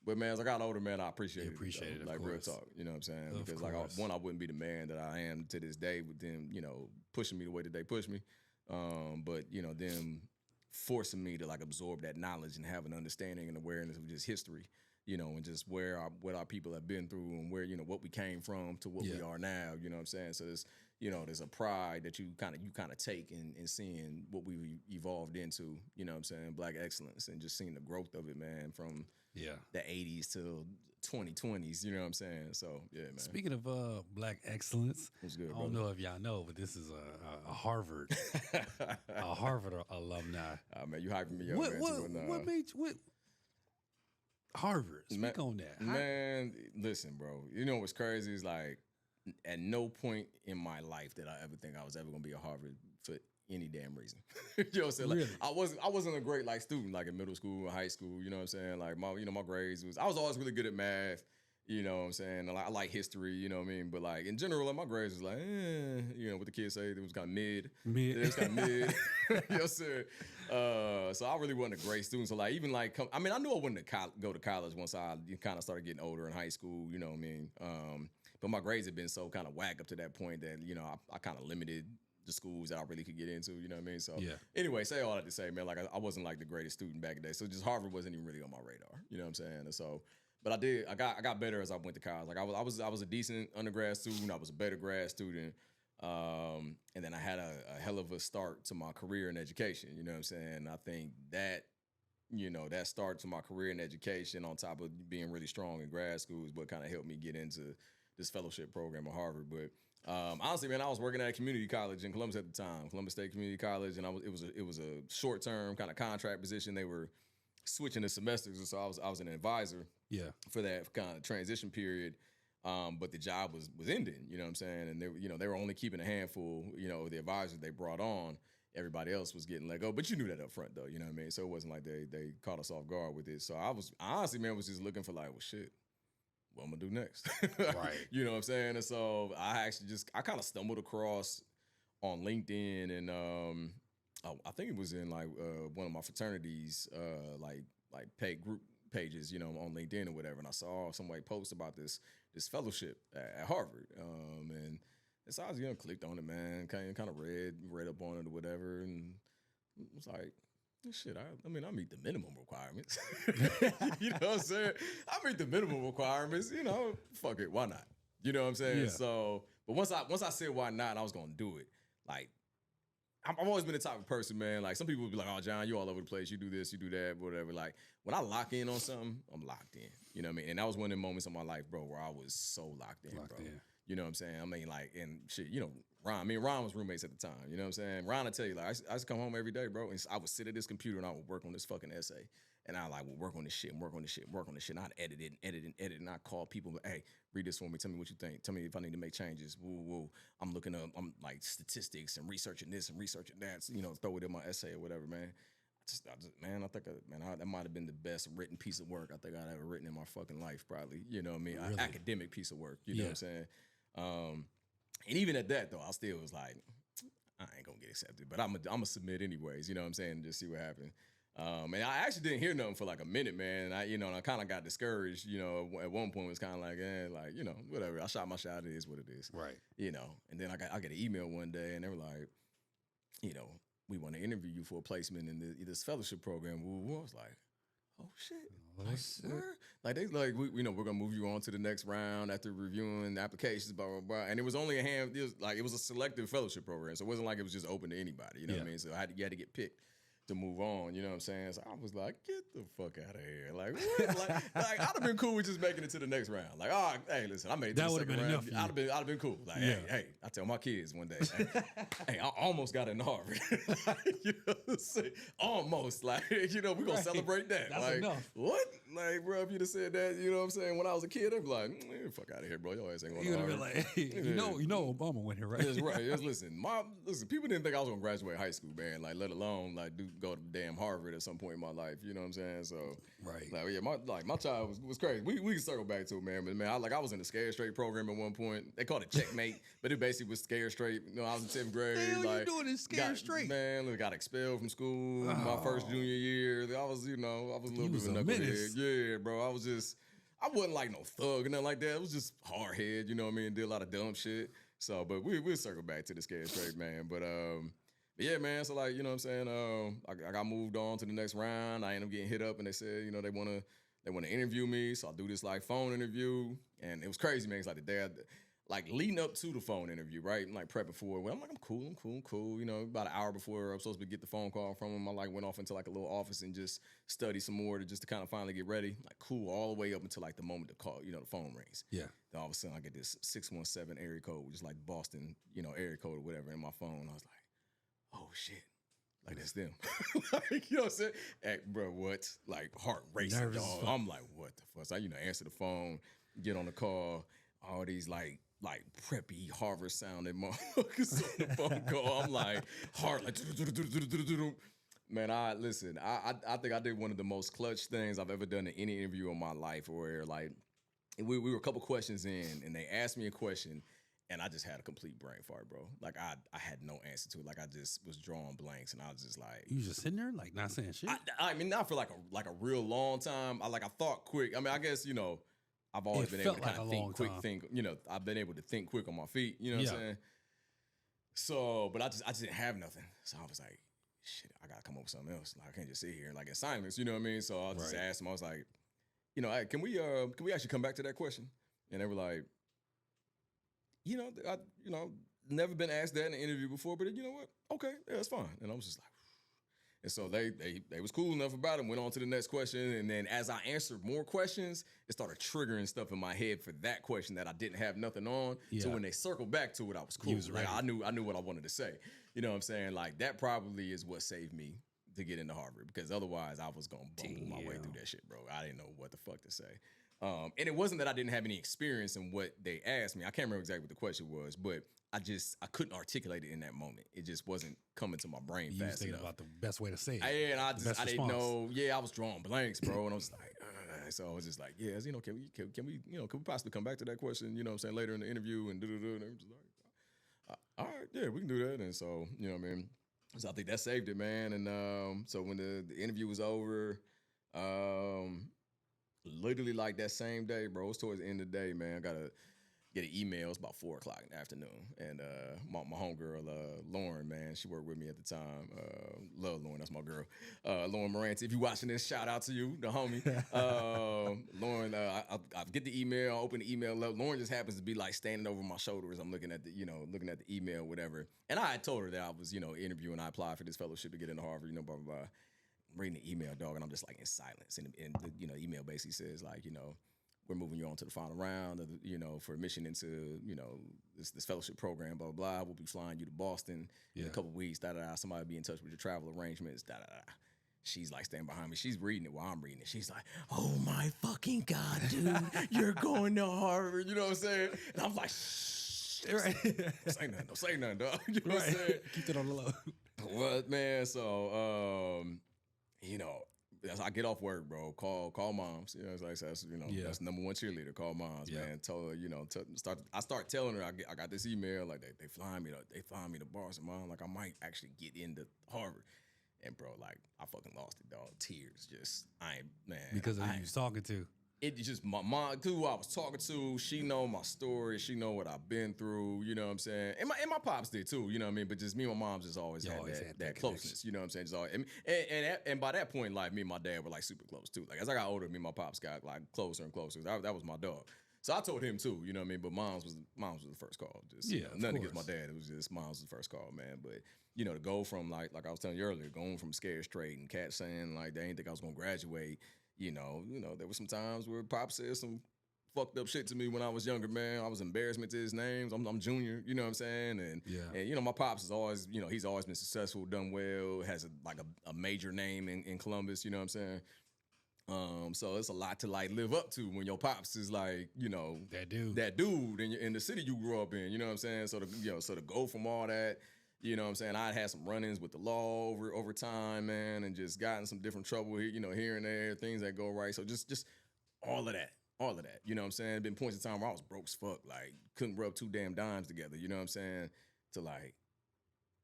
But, man, as I got older, man, I appreciate it. Like, real talk. You know what I'm saying? Because, like, one, I wouldn't be the man that I am to this day with them, you know, pushing me the way that they push me. But, you know, them forcing me to, like, absorb that knowledge and have an understanding and awareness of just history. You know, and just what our people have been through and where, you know, what we came from to what we are now, you know what I'm saying? So there's a pride that you kind of take in seeing what we evolved into, you know what I'm saying, Black excellence, and just seeing the growth of it, man, from the 80s to 2020s, you know what I'm saying? So, yeah, man. Speaking of Black excellence, what's good, I don't know if y'all know, but this is a Harvard alumni. Man, you hyping me up, man. What made you... Harvard, speak on that. Man, listen, bro. You know what's crazy is like at no point in my life did I ever think I was ever gonna be a Harvard for any damn reason. You know what I'm saying? Like, really? I wasn't a great like student like in middle school or high school. You know what I'm saying? Like my grades I was always really good at math. You know what I'm saying? I like history, you know what I mean? But like in general, like my grades was like, you know what the kids say, it was kind of mid. It was kind of mid. You know what I'm saying? So I really wasn't a great student. So like even like, I knew I wouldn't go to college once I kind of started getting older in high school, you know what I mean? But my grades had been so kind of whack up to that point that, you know, I kind of limited the schools that I really could get into, you know what I mean? So anyway, say all that to say, man, like I wasn't like the greatest student back in the day. So just Harvard wasn't even really on my radar, you know what I'm saying? And so, but I got better as I went to college. Like I was a decent undergrad student. I was a better grad student. And then I had a hell of a start to my career in education. You know what I'm saying? I think that, you know, that start to my career in education on top of being really strong in grad school is what kind of helped me get into this fellowship program at Harvard. But honestly, man, I was working at a community college in Columbus at the time, Columbus State Community College, and it was a short term kind of contract position. They were switching the semesters, so I was an advisor for that kind of transition period. But the job was ending, you know what I'm saying? And they were only keeping a handful, you know, of the advisors they brought on. everybody else was getting let go. But you knew that up front, though. You know what I mean? So it wasn't like they caught us off guard with it. So I honestly, man, was just looking for like, well, shit, what I'm gonna do next? Right. You know what I'm saying? And so I kind of stumbled across on LinkedIn, and I think it was in like one of my fraternities, like paid group pages, you know, on LinkedIn or whatever. And I saw somebody post about this fellowship at Harvard, and so I was, you know, clicked on it, man, kind of read up on it or whatever, and it was like, shit, I mean, I meet the minimum requirements. You know what I'm saying? I meet the minimum requirements, you know, fuck it, why not? You know what I'm saying? Yeah. So, but once I said why not, and I was gonna do it, like, I've always been the type of person, man, like, some people would be like, oh, John, you all over the place, you do this, you do that, whatever. Like, when I lock in on something, I'm locked in. You know what I mean? And that was one of the moments of my life, bro, where I was so locked in, bro. You know what I'm saying? I mean, like, and shit, you know, Ron was roommates at the time. You know what I'm saying? Ron, I tell you, like, I used to come home every day, bro, and I would sit at this computer and I would work on this fucking essay. And I like would work on this shit and work on this shit and work on this shit. And I'd edit it. And I'd call people, hey, read this for me. Tell me what you think. Tell me if I need to make changes. Woo. I'm looking up, I'm like statistics and researching this and researching that. So, you know, throw it in my essay or whatever, man. I think that might have been the best written piece of work I think I'd ever written in my fucking life, probably. You know what I mean? Really? Academic piece of work. You know what I'm saying? And even at that, though, I still was like, I ain't gonna get accepted, but I'm gonna submit anyways. You know what I'm saying? And just see what happens. And I actually didn't hear nothing for like a minute, man. And I kind of got discouraged. You know, at one point it was kind of like, you know, whatever. I shot my shot. It is what it is. Right. You know. And then I got an email one day, and they were like, you know, we want to interview you for a placement in this fellowship program. I was like, oh shit. Like they like we know we're gonna move you on to the next round after reviewing the applications, blah blah blah. And it was only it was a selective fellowship program, so it wasn't like it was just open to anybody. You know what I mean? So you had to get picked to move on. You know what I'm saying? So I was like, get the fuck out of here. Like, what? like I'd have been cool with just making it to the next round. Like, oh, hey, listen, I made it to the second round. I'd have been cool. Like, hey, I tell my kids one day, hey, I almost got in Harvard. You know what I'm saying? Almost. Like, you know, we're going to celebrate that. That's like, enough. What? Like, bro, if you'd have said that, you know what I'm saying? When I was a kid, I'd be like, fuck out of here, bro. Your ass ain't going to Harvard. You'd have been like, you know Obama went here, right? That's right. Listen, people didn't think I was going to graduate high school, man. Like, let alone, like, go to damn Harvard at some point in my life. You know what I'm saying? So, right. Like, yeah, my child was crazy. We can circle back to it, man. But, man, I was in the Scared Straight program at one point. They called it Checkmate, but it basically was Scared Straight. You know, I was in 10th grade. What the hell like, you doing in Scared Straight? Man, got expelled from school my first junior year. I was a little bit of a knucklehead. Yeah, bro. I wasn't like no thug or nothing like that. It was just hard head, you know what I mean? Did a lot of dumb shit. So, but we'll circle back to the Scared Straight, man. But yeah, man. So like, you know what I'm saying? I got moved on to the next round. I ended up getting hit up, and they said, you know, they want to interview me. So I do this like phone interview, and it was crazy, man. It's like the day, like leading up to the phone interview, right? I'm like prepping for it. Well, I'm like, I'm cool. You know, about an hour before I'm supposed to get the phone call from him, I like went off into like a little office and just studied some more to kind of finally get ready. Like cool all the way up until like the moment the call, you know, the phone rings. Yeah. Then all of a sudden I get this 617 area code, which is like Boston, you know, area code or whatever in my phone. I was like, oh shit. Like that's them. Like, you know what I'm saying? Hey, bro, what? Like heart racing, dog. I'm like, what the fuck? So I, you know, answer the phone, get on the call, all these like preppy Harvard sounding motherfuckers on the phone call. I'm like heart like man, I think I did one of the most clutch things I've ever done in any interview in my life, where like we were a couple questions in and they asked me a question and I just had a complete brain fart, bro. Like I had no answer to it. Like I just was drawing blanks and I was just like, you just sitting there like not saying shit. I mean, not for like a real long time. I thought quick. I mean, I guess, you know, I've always been able to kind of think quick, you know, I've been able to think quick on my feet, you know what I'm saying? So, but I just didn't have nothing. So I was like, shit, I gotta come up with something else. Like I can't just sit here and like in silence, you know what I mean? So I just asked them, I was like, you know, hey, can we actually come back to that question? And they were like, you know, never been asked that in an interview before, but you know what? Okay, yeah, that's fine. And I was just like, and so they was cool enough about it, went on to the next question. And then as I answered more questions, it started triggering stuff in my head for that question that I didn't have nothing on. Yeah. So when they circled back to it, I was cool. Like I knew what I wanted to say. You know what I'm saying? Like that probably is what saved me to get into Harvard, because otherwise I was going to bumble my way through that shit, bro. I didn't know what the fuck to say. And it wasn't that I didn't have any experience in what they asked me. I can't remember exactly what the question was, but I couldn't articulate it in that moment. It just wasn't coming to my brain fast enough. You was thinking about the best way to say it. And I didn't know. Yeah, I was drawing blanks, bro. And I was like, so I was just like, yeah, you know, can we possibly come back to that question, you know what I'm saying, later in the interview and do-do-do. And I'm just like, all right, yeah, we can do that. And so, you know what I mean? So I think that saved it, man. And so when the interview was over, literally like that same day, bro, it was towards the end of the day, man, I got to get an email. It's about 4 o'clock in the afternoon. And my homegirl, Lauren, man, she worked with me at the time. Love Lauren, that's my girl. Lauren Moranti, if you watching this, shout out to you, the homie. Lauren, I get the email, I open the email up. Lauren just happens to be like standing over my shoulder as I'm looking at the email, whatever. And I had told her that I was, interviewing. I applied for this fellowship to get into Harvard, blah, blah, blah. I'm reading the email, dog, and I'm just like in silence. And the email basically says like, we're moving you on to the final round of for admission into, this fellowship program, blah, blah, blah. We'll be flying you to Boston in a couple weeks, da-da-da. Somebody will be in touch with your travel arrangements, da-da-da. She's like standing behind me. She's reading it while I'm reading it. She's like, oh my fucking God, dude, you're going to Harvard. You know what I'm saying? And I'm like, shh. Right. Don't say nothing, dog. You know what I'm saying? Keep it on the low. What, man? So, as I get off work, bro, call moms. That's that's number one cheerleader. Call moms, man. Tell her, I start telling her I got this email like they flying me to Boston, mom. Like I might actually get into Harvard. And bro, like I fucking lost it, dog. Tears, because of who you was talking to. It's just my mom, who I was talking to. She know my story. She know what I've been through. You know what I'm saying? And my pops did too. You know what I mean? But just me and my mom just always had that closeness. You know what I'm saying? Just always, and by that point, like me and my dad were like super close too. Like as I got older, me and my pops got like closer and closer. That was my dog. So I told him too. You know what I mean? But mom's was the first call. Just nothing against my dad. It was just mom's was the first call, man. But to go from like I was telling you earlier, going from scared straight and cats saying like they didn't think I was gonna graduate. There were some times where Pop said some fucked up shit to me when I was younger, man. I was embarrassment to his names. I'm junior, you know what I'm saying? And my Pops is always, he's always been successful, done well, has a major name in Columbus, you know what I'm saying? So it's a lot to like live up to when your Pops is like, that dude in the city you grew up in, you know what I'm saying? So to go from all that, you know what I'm saying? I'd had some run-ins with the law over time, man, and just gotten some different trouble, here and there, things that go right. So just all of that. You know what I'm saying? Been points in time where I was broke as fuck, like couldn't rub 2 damn dimes together, you know what I'm saying? To like,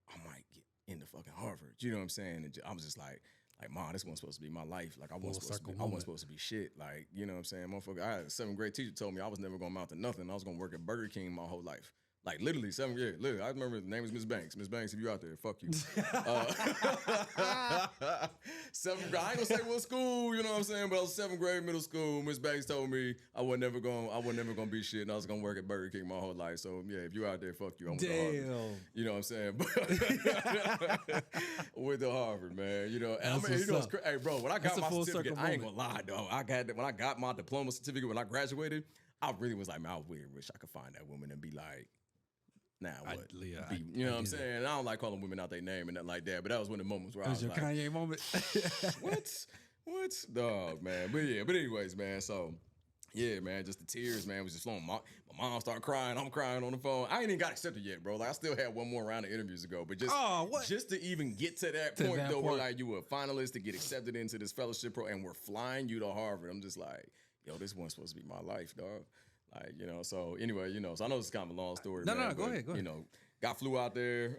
I might get into fucking Harvard, you know what I'm saying? And I was just like, Mom, this wasn't supposed to be my life. Like I wasn't supposed to be shit. Like, you know what I'm saying? Motherfucker, I had a 7th grade teacher told me I was never gonna amount to nothing. I was gonna work at Burger King my whole life. Like literally 7 years. Literally, I remember the name is Miss Banks. Miss Banks, if you out there, fuck you. 7th grade. I ain't gonna say what school, you know what I'm saying? But I was 7th grade, middle school. Miss Banks told me I was never gonna be shit, and I was gonna work at Burger King my whole life. So yeah, if you out there, fuck you. I'm with the Harvard. You know what I'm saying? With the Harvard, man. Hey, bro, when I got my certificate, I ain't gonna lie, dog. When I got my diploma certificate when I graduated, I really was like, man, I really wish I could find that woman and be like, now what? You know what I'm saying? And I don't like calling women out their name and nothing like that, but that was one of the moments where I was your like, Kanye moment. What? Dog, man. But anyways, man, so yeah, man, just the tears, man, was just flowing. My mom started crying. I'm crying on the phone. I ain't even got accepted yet, bro. Like I still had one more round of interviews to go, but just to even get to that point, where like you were a finalist to get accepted into this fellowship program, and we're flying you to Harvard. I'm just like, yo, this wasn't supposed to be my life, dog. Like, so anyway, so I know this is kind of a long story. No, go ahead. Flew out there,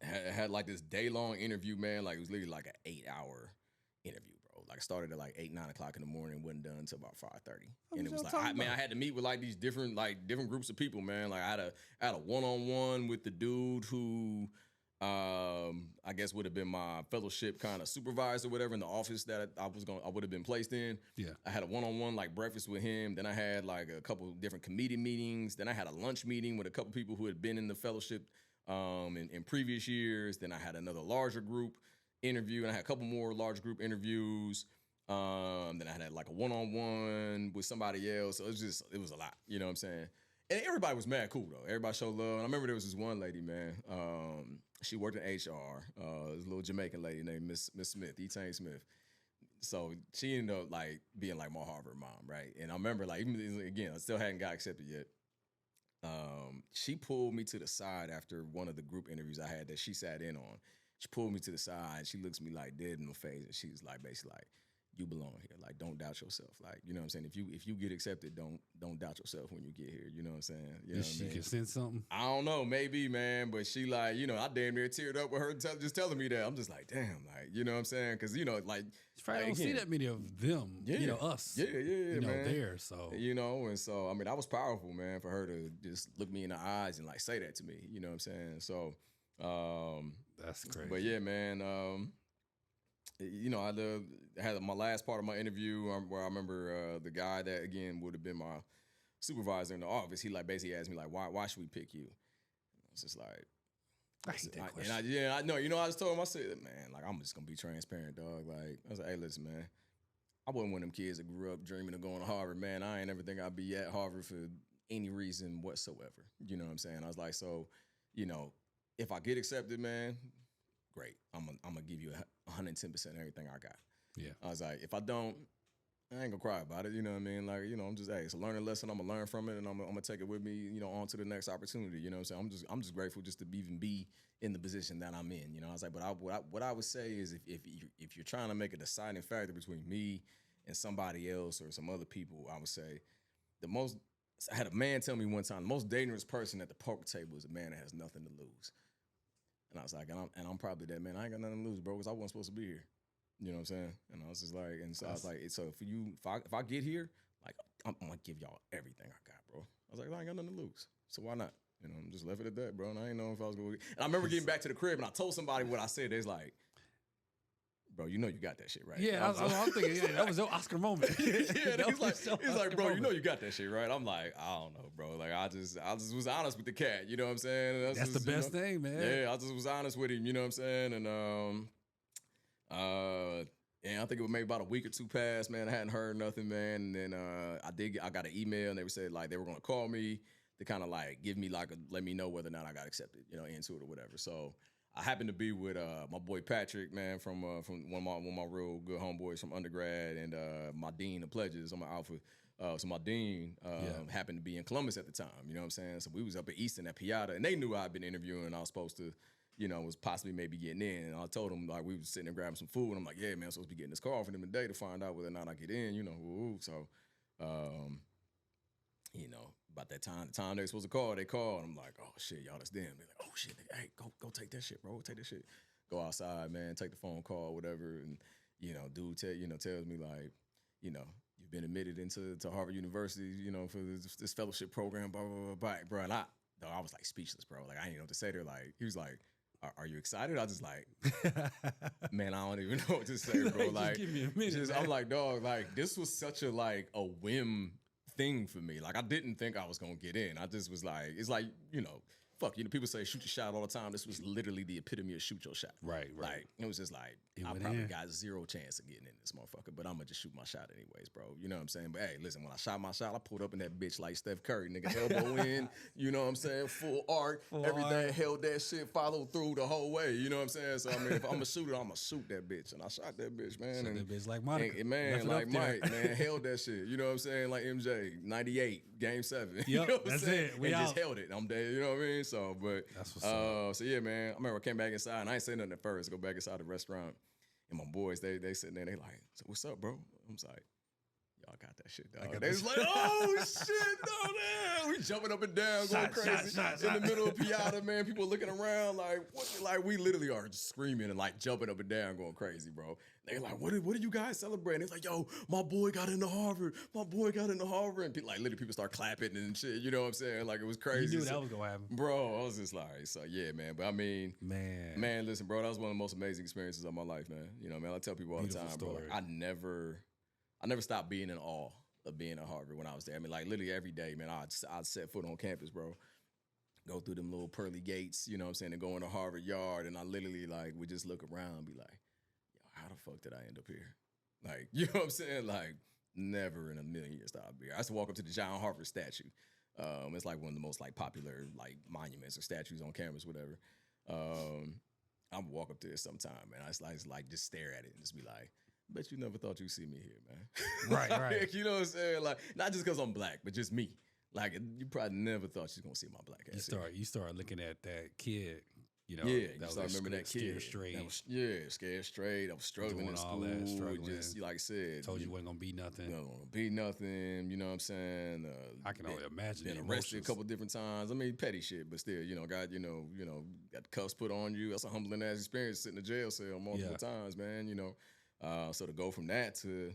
had like this day-long interview, man. Like it was literally like an 8-hour interview, bro. Like started at like 8, 9 o'clock in the morning, wasn't done until about 5:30. And it was like, I had to meet with like these different groups of people, man. Like I had a one-on-one with the dude who I guess would have been my fellowship kind of supervisor or whatever in the office that I would have been placed in. Yeah. I had a one-on-one like breakfast with him. Then I had like a couple of different committee meetings. Then I had a lunch meeting with a couple people who had been in the fellowship in previous years. Then I had another larger group interview, and I had a couple more large group interviews. Then I had like a one-on-one with somebody else. So it was a lot, you know what I'm saying? And everybody was mad cool though. Everybody showed love. And I remember there was this one lady, man. She worked in HR. This little Jamaican lady named Miss Smith, E-Tane Smith. So she ended up like being like my Harvard mom, right? And I remember like, even again, I still hadn't got accepted yet. she pulled me to the side after one of the group interviews I had that she sat in on. She pulled me to the side. She looks me like dead in the face, and she's like, basically like, you belong here. Like, don't doubt yourself. Like, you know what I'm saying? If you get accepted, don't doubt yourself when you get here. You know what I'm saying? You know what she can sense something? I don't know, maybe, man. But she like, you know, I damn near teared up with her just telling me that. I'm just like, damn, like, you know what I'm saying? Because, you know, like, you probably don't see that many of them, you know, us. Yeah, you know, man. There, so. You know, and so, I mean, that was powerful, man, for her to just look me in the eyes and, like, say that to me. You know what I'm saying? So, that's crazy. But, yeah, man, you know, I had my last part of my interview where I remember the guy that, again, would have been my supervisor in the office. He, like, basically asked me, like, why should we pick you? I was just like, I hate that question. And I know. You know, I just told him, I said, man, like, I'm just going to be transparent, dog. Like, I was like, hey, listen, man, I wasn't one of them kids that grew up dreaming of going to Harvard, man. I ain't ever think I'd be at Harvard for any reason whatsoever. You know what I'm saying? I was like, so, you know, if I get accepted, man, great. I'm gonna give you 110% everything I got. Yeah. I was like, if I don't, I ain't gonna cry about it. You know what I mean? Like, you know, I'm just, hey, it's a learning lesson. I'm gonna learn from it, and I'm gonna take it with me, you know, on to the next opportunity. You know what I'm saying? I'm just grateful just to even be in the position that I'm in. You know, I was like, but what I would say is if you're trying to make a deciding factor between me and somebody else or some other people, I would say I had a man tell me one time, the most dangerous person at the poker table is a man that has nothing to lose. And I was like, and I'm probably that man. I ain't got nothing to lose, bro, because I wasn't supposed to be here. You know what I'm saying? And I was just like, and so I was like, so if I get here, like, I'm gonna give y'all everything I got, bro. I was like, I ain't got nothing to lose, so why not? You know, I'm just left it at that, bro. And I didn't know if I was gonna. And I remember getting back to the crib, and I told somebody what I said. They's like, bro, you know you got that shit, right? Yeah, I'm thinking, yeah, that was your Oscar moment. Yeah, he's like, bro, you know you got that shit, right? I'm like, I don't know, bro. Like, I just was honest with the cat, you know what I'm saying? That's the best thing, man. Yeah, I just was honest with him, you know what I'm saying? And and I think it was maybe about a week or two past, man. I hadn't heard nothing, man. And then I got an email, and they said like they were gonna call me to kind of like give me like let me know whether or not I got accepted, you know, into it or whatever. So I happened to be with my boy Patrick, man, from one of my real good homeboys from undergrad, and my dean of pledges on my alpha. So my dean happened to be in Columbus at the time, you know what I'm saying? So we was up at Easton at Piata, and they knew I'd been interviewing, and I was supposed to, you know, was possibly maybe getting in. And I told them, like, we was sitting there grabbing some food, and I'm like, yeah, man, I'm supposed to be getting this call for them today to find out whether or not I get in, you know. So, you know, about that time, the time they were supposed to call, they called. I'm like, oh, shit, y'all, that's them. They're like, oh, shit, hey, go take that shit, bro. Take that shit. Go outside, man, take the phone call, whatever. And, you know, dude tells me, like, you know, you've been admitted into Harvard University, you know, for this fellowship program, blah, blah, blah, bro. And I was, like, speechless, bro. Like, I didn't know what to say there. Like, he was like, are you excited? I was just like, man, I don't even know what to say, bro. Like, just give me a minute, I'm like, dog, like, this was such a, like, a whim thing for me. Like, I didn't think I was gonna get in. I just was like, it's like, you know, fuck, you know, people say shoot your shot all the time. This was literally the epitome of shoot your shot. Right. Like, it was just like, I probably got zero chance of getting in this motherfucker, but I'm gonna just shoot my shot anyways, bro. You know what I'm saying? But hey, listen, when I shot my shot, I pulled up in that bitch like Steph Curry, nigga, elbow in, you know what I'm saying? Full arc, everything, held that shit, followed through the whole way, you know what I'm saying? So, I mean, if I'm a shooter, I'm gonna shoot that bitch. And I shot that bitch, man. Shot that bitch like Monica. And, man, like Mike, man, held that shit. You know what I'm saying? Like MJ, 98, game 7. Yep, you know what that's I'm saying? it. We and out. just held it. I'm dead, you know what I mean? So, but, that's what's up. So yeah, man, I remember I came back inside, and I ain't saying nothing at first. Go back inside the restaurant, and my boys, they sitting there, they like, so what's up, bro? I'm just like, y'all got that shit, dog. They was like, oh shit, no, man. We jumping up and down, going crazy in the middle of Piata, man. People looking around like, what? Like, we literally are just screaming and like jumping up and down, going crazy, bro. They like, what are you guys celebrating? It's like, yo, my boy got into Harvard. My boy got into Harvard. And people, like, literally people start clapping and shit. You know what I'm saying? Like, it was crazy. You knew that was gonna happen, bro. I was just like, so yeah, man. But I mean, man, listen, bro, that was one of the most amazing experiences of my life, man. You know, man, I tell people all the time, bro. Like, I never stopped being in awe of being at Harvard when I was there. I mean, like, literally every day, man, I'd set foot on campus, bro. Go through them little pearly gates, you know what I'm saying, and go in the Harvard yard, and I literally, like, would just look around and be like, yo, how the fuck did I end up here? Like, you know what I'm saying? Like, never in a million years thought I'd be here. I used to walk up to the John Harvard statue. It's like one of the most, like, popular, like, monuments or statues on campus, whatever. I would walk up there sometime, man. I just like just stare at it and just be like, bet you never thought you'd see me here, man. Right. You know what I'm saying? Like, not just because I'm black, but just me. Like you probably never thought she's gonna see my black ass. You start looking at that kid. You know, yeah, that you start remember that kid. Scared straight. Scared straight. I was struggling in school. Just like I said, told you wasn't gonna be nothing. Wasn't gonna be nothing. You know what I'm saying? I can only imagine. Been arrested a couple different times. I mean, petty shit, but still, got got the cuffs put on you. That's a humbling ass experience, sitting in a jail cell multiple times, man. So to go from that to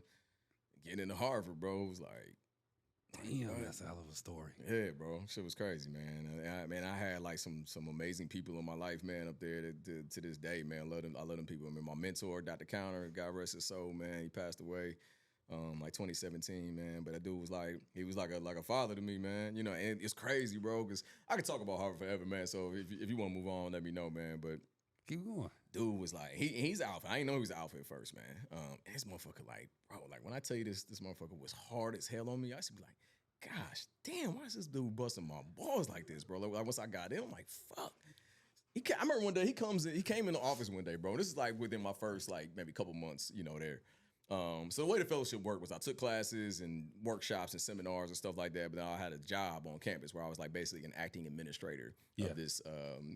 getting into Harvard, bro, was like. Damn, that's a hell of a story. Yeah, bro, shit was crazy, man. I had like some amazing people in my life, man, up there to this day, man. I love them people. I mean, my mentor, Dr. Counter, God rest his soul, man. He passed away, like 2017, man. But that dude was like a father to me, man. And it's crazy, bro, because I could talk about Harvard forever, man. So if you want to move on, let me know, man. But keep going. Dude was like, he's alpha. I didn't know he was alpha at first, man. And this motherfucker, like, bro, like when I tell you this motherfucker was hard as hell on me, I used to be like, gosh, damn, why is this dude busting my balls like this, bro? Like once I got in, I'm like, fuck. I remember one day he came in the office one day, bro. This is like within my first like maybe couple months, there. So the way the fellowship worked was I took classes and workshops and seminars and stuff like that, but then I had a job on campus where I was like basically an acting administrator of this.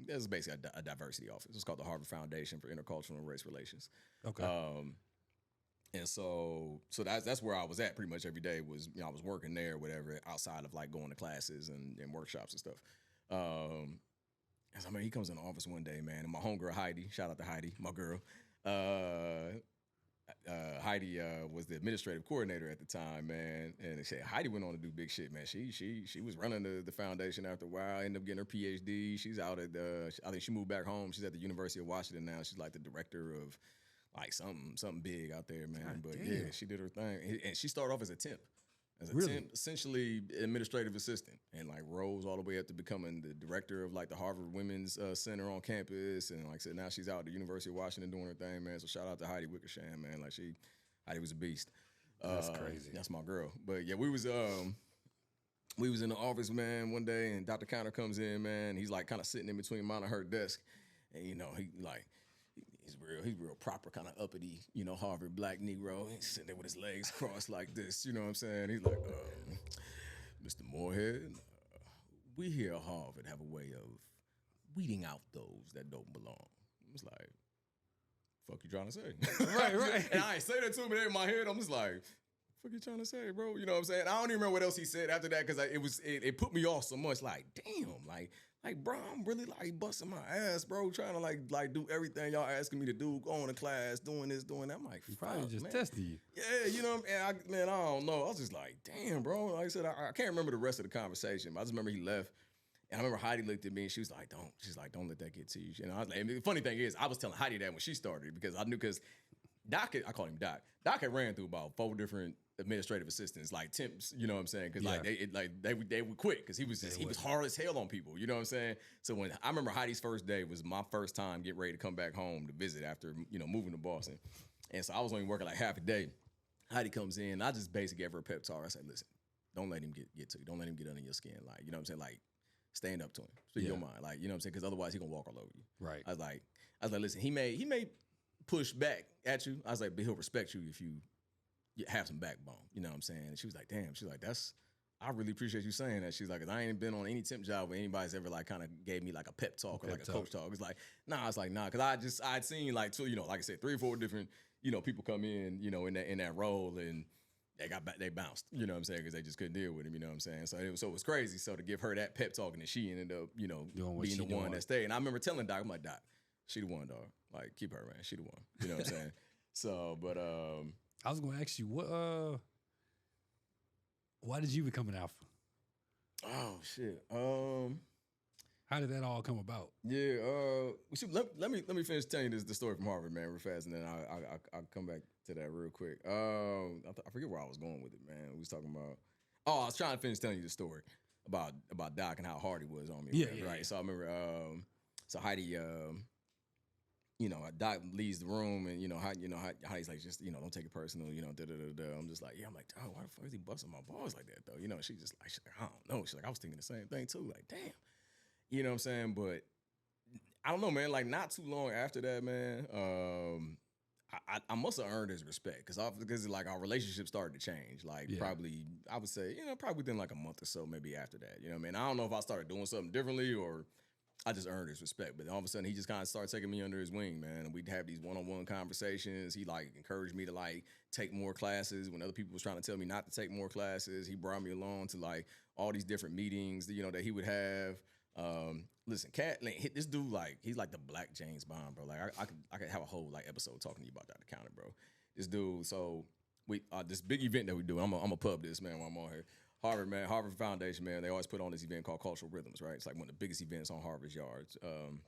This is basically a diversity office. It's called the Harvard Foundation for Intercultural and Race Relations. Okay. And so that's where I was at pretty much every day was, I was working there or whatever outside of like going to classes and workshops and stuff. And so, he comes in the office one day, man, and my homegirl Heidi, shout out to Heidi, my girl. Heidi was the administrative coordinator at the time, man. And Heidi went on to do big shit, man. She was running the foundation after a while, ended up getting her PhD. She's out at, I think she moved back home. She's at the University of Washington now. She's like the director of like something big out there, man. God, but damn. Yeah, she did her thing. And she started off as a temp. Temp, essentially administrative assistant, and like rose all the way up to becoming the director of like the Harvard Women's Center on campus. And like I said, now she's out at the University of Washington doing her thing, man. So shout out to Heidi Wickersham, man. Like Heidi was a beast. That's crazy. That's my girl. But yeah, we was in the office, man, one day, and Dr. Counter comes in, man. He's like kind of sitting in between mine and her desk, and he's real proper, kind of uppity, Harvard black Negro. He's sitting there with his legs crossed like this, you know what I'm saying? He's like, Mr. Moorehead, we here at Harvard have a way of weeding out those that don't belong. I was like, fuck you trying to say? Right. And I ain't say that to him, but in my head, I'm just like, fuck you trying to say, bro? You know what I'm saying? I don't even remember what else he said after that, because it put me off so much. Like, damn, like, bro, I'm really like busting my ass, bro, trying to like do everything y'all asking me to do, going to class, doing this, doing that. I'm like, probably just testing you. Yeah, and I don't know. I was just like, damn, bro. Like I said, I can't remember the rest of the conversation, but I just remember he left. And I remember Heidi looked at me and she was like, don't let that get to you. And I was like, and the funny thing is, I was telling Heidi that when she started, because I knew, because Doc, I call him Doc. Doc had ran through about 4 different administrative assistants, like temps, you know what I'm saying? Because they would quit because he was hard as hell on people, you know what I'm saying? So when I remember Heidi's first day was my first time getting ready to come back home to visit after moving to Boston, and so I was only working like half a day. Heidi comes in, I just basically gave her a pep talk. I said, listen, don't let him get to you, don't let him get under your skin, like, you know what I'm saying? Like, stand up to him, speak your mind, like, you know what I'm saying? Because otherwise he gonna walk all over you. Right. I was like, listen, he may push back at you. I was like, but he'll respect you if you have some backbone, you know what I'm saying? And she was like, damn, she's like, I really appreciate you saying that. She's like, because I ain't been on any temp job where anybody's ever like kind of gave me like a pep talk or like a coach talk. It's like, nah, it's like, nah, because I'd seen like two, like I said, 3 or 4 different, people come in, in that role, and they bounced, you know what I'm saying? Because they just couldn't deal with him, you know what I'm saying? So it was crazy. So to give her that pep talk, and then she ended up, being the one that stayed. And I remember telling Doc, I'm like, Doc, she the one, dog. Like, keep her, man. She the one. You know what I'm saying? So, but I was gonna ask you, why did you become an alpha? Oh shit. How did that all come about? Yeah. Let me finish telling you the story from Harvard, man, real fast, and then I'll come back to that real quick. I forget where I was going with it, man. We was talking about. Oh, I was trying to finish telling you the story about Doc and how hard he was on me. Yeah, right. Yeah. So I remember. So Heidi. Doc leaves the room, and Heidi's like, just don't take it personal, I'm just like, I'm like, oh, why the fuck is he busting my balls like that though? She's just like, I don't know. She's like, I was thinking the same thing too. Like, damn, you know what I'm saying? But I don't know, man. Like, not too long after that, man, I must have earned his respect because like our relationship started to change. Like probably I would say probably within like a month or so, maybe after that. You know what I mean? I don't know if I started doing something differently or I just earned his respect. But all of a sudden, he just kind of started taking me under his wing, man. And we'd have these one-on-one conversations. He like encouraged me to like take more classes when other people was trying to tell me not to take more classes. He brought me along to like all these different meetings that, that he would have. Listen, this dude like he's like the Black James Bond, bro. Like I could have a whole like episode talking to you about that accountant, bro. This dude. So we this big event that we do. I'm a pub this man while I'm on here. Harvard Foundation, man, they always put on this event called Cultural Rhythms, right? It's like one of the biggest events on Harvard's yards, in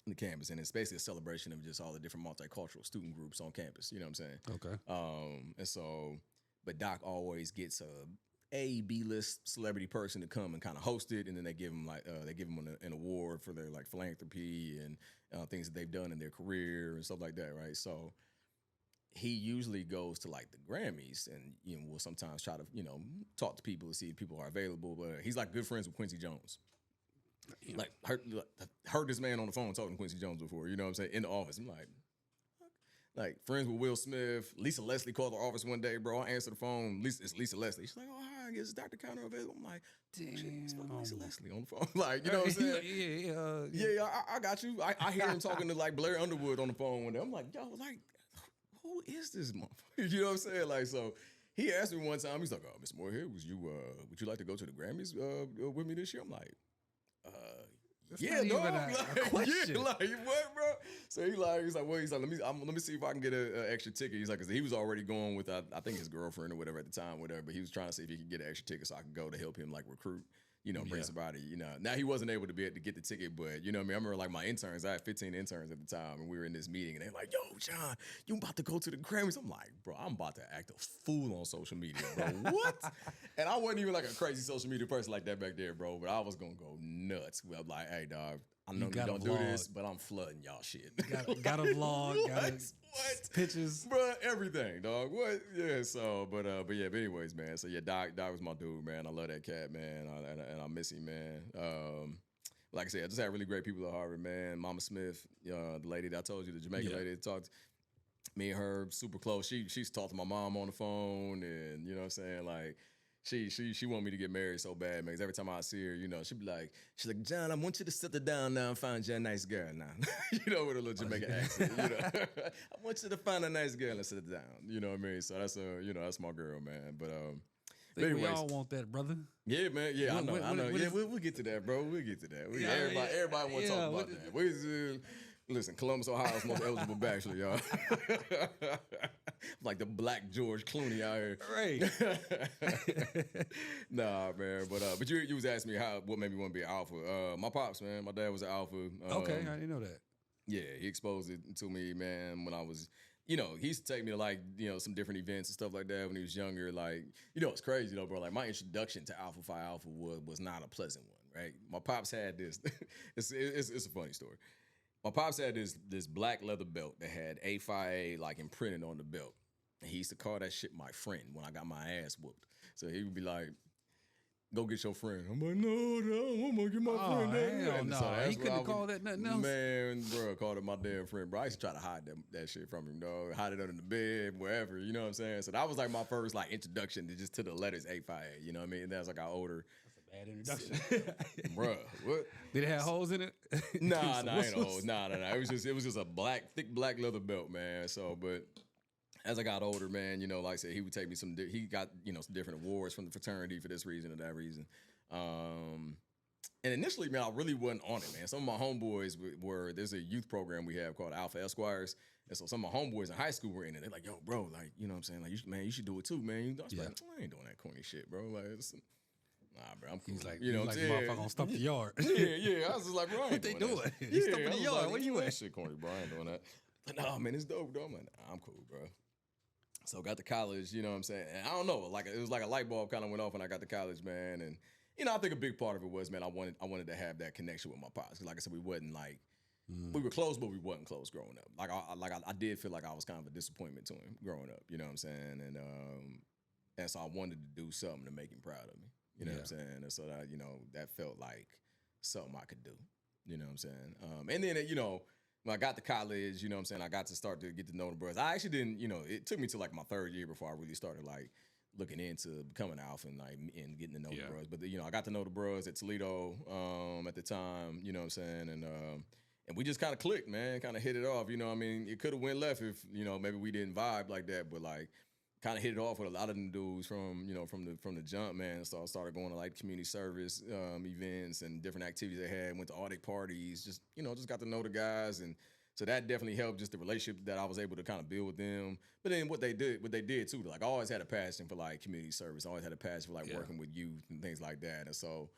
the campus. And it's basically a celebration of just all the different multicultural student groups on campus. You know what I'm saying? Okay. And so, but Doc always gets a B-list celebrity person to come and kind of host it. And then they give them an award for their like philanthropy and things that they've done in their career and stuff like that, right? So, he usually goes to like the Grammys and, will sometimes try to, talk to people to see if people are available. But he's like good friends with Quincy Jones. Like heard this man on the phone talking to Quincy Jones before, you know what I'm saying? In the office. I'm like friends with Will Smith. Lisa Leslie called the office one day, bro. I answer the phone. It's Lisa Leslie. She's like, oh, hi, is Dr. Counter available? I'm like, damn, it's Lisa Leslie on the phone. Like, you know what I'm saying? Yeah, I got you. I hear him talking to like Blair Underwood on the phone one day. I'm like, yo, like, who is this motherfucker? You know what I'm saying? Like, so he asked me one time, he's like, oh, Mr. Moorehead, would you like to go to the Grammys with me this year? I'm like, yeah, dog. Like, question. Yeah, like, what, bro? So he's like, let me see if I can get an extra ticket. He's like, because he was already going with, I think his girlfriend or whatever at the time, whatever, but he was trying to see if he could get an extra ticket so I could go to help him, like, recruit. Bring somebody, Now he wasn't able to get the ticket, but you know what I mean? I remember like my interns, I had 15 interns at the time, and we were in this meeting, and they're like, yo, John, you about to go to the Grammys? I'm like, bro, I'm about to act a fool on social media, bro. What? And I wasn't even like a crazy social media person like that back there, bro, but I was going to go nuts. I'm like, hey, dog, I know you don't do this, but I'm flooding y'all shit. Got a vlog, got pictures, bro, everything, dog. What? Yeah. So, but anyways, man. So yeah, Doc was my dude, man. I love that cat, man, and I miss him, man. Like I said, I just had really great people at Harvard, man. Mama Smith, the lady that I told you, the Jamaican lady that talked. Me and her super close. She's talked to my mom on the phone, and you know what I'm saying, like. She want me to get married so bad, man. Because every time I see her, she's like, John, I want you to settle down now and find you a nice girl now. With a little Jamaican accent. I want you to find a nice girl and settle down. You know what I mean? So that's that's my girl, man. But anyways, we all want that, brother. Yeah, man. Yeah, I know. Yeah, we'll get to that, bro. We'll get to that. Everybody want to talk about that. Listen, Columbus, Ohio's most eligible bachelor, y'all. Like the Black George Clooney out here. Right. Nah, man. But you was asking me what made me want to be an alpha. My pops, man. My dad was an alpha. Okay, I didn't know that. Yeah, he exposed it to me, man, when I was, he used to take me to like, some different events and stuff like that when he was younger. Like, it's crazy though, bro. Like my introduction to Alpha Phi Alpha was not a pleasant one, right? My pops had this. It's a funny story. My pops had this black leather belt that had A Phi A like imprinted on the belt. And he used to call that shit my friend when I got my ass whooped. So he would be like, go get your friend. I'm like, no, I'm gonna get my friend that. Hell no. So he couldn't have called that nothing else. Man, bro, called it my damn friend, bro. I used to try to hide that shit from him, dog. Hide it under the bed, wherever, you know what I'm saying? So that was like my first like introduction to the letters A Phi A, you know what I mean? And that's like I older. Bad introduction. Bruh, what? Did it have holes in it? Nah, ain't holes. Nah. It was just a thick black leather belt, man. So, but as I got older, man, like I said, he would take me he got, some different awards from the fraternity for this reason or that reason. And initially, man, I really wasn't on it, man. Some of my homeboys there's a youth program we have called Alpha Esquires. And so some of my homeboys in high school were in it. They're like, yo, bro, like, you know what I'm saying? Like, you should do it too, man. I was like, I ain't doing that corny shit, bro. Like, nah, bro, I'm cool. He's like, motherfucker gonna stump the yard. Yeah. I was just like, bro, I ain't what they doing? Yeah, stumping the yard. Like, where you at? That shit corny, bro. I ain't doing that. But no, man, it's dope, though. I'm like, nah, I'm cool, bro. So got to college, you know what I'm saying? And I don't know, like it was like a light bulb kind of went off when I got to college, man. And I think a big part of it was, man, I wanted to have that connection with my pops. Because like I said, we wasn't like we were close, but we wasn't close growing up. Like I did feel like I was kind of a disappointment to him growing up. You know what I'm saying? And so I wanted to do something to make him proud of me. You know what I'm saying? And so that, that felt like something I could do. You know what I'm saying? And then, when I got to college, you know what I'm saying, I got to start to get to know the brothers. I actually didn't, it took me to like my third year before I really started like looking into becoming alpha and like and getting to know the bros. But I got to know the bros at Toledo at the time, you know what I'm saying, and we just kind of clicked, man, kind of hit it off. You know what I mean? It could have went left if, maybe we didn't vibe like that, but like kind of hit it off with a lot of them dudes from the jump, man. So I started going to like community service events and different activities they had, went to audit parties, just got to know the guys. And so that definitely helped just the relationship that I was able to kind of build with them. But then what they did too, like I always had a passion for like community service. I always had a passion for like working with youth and things like that. And so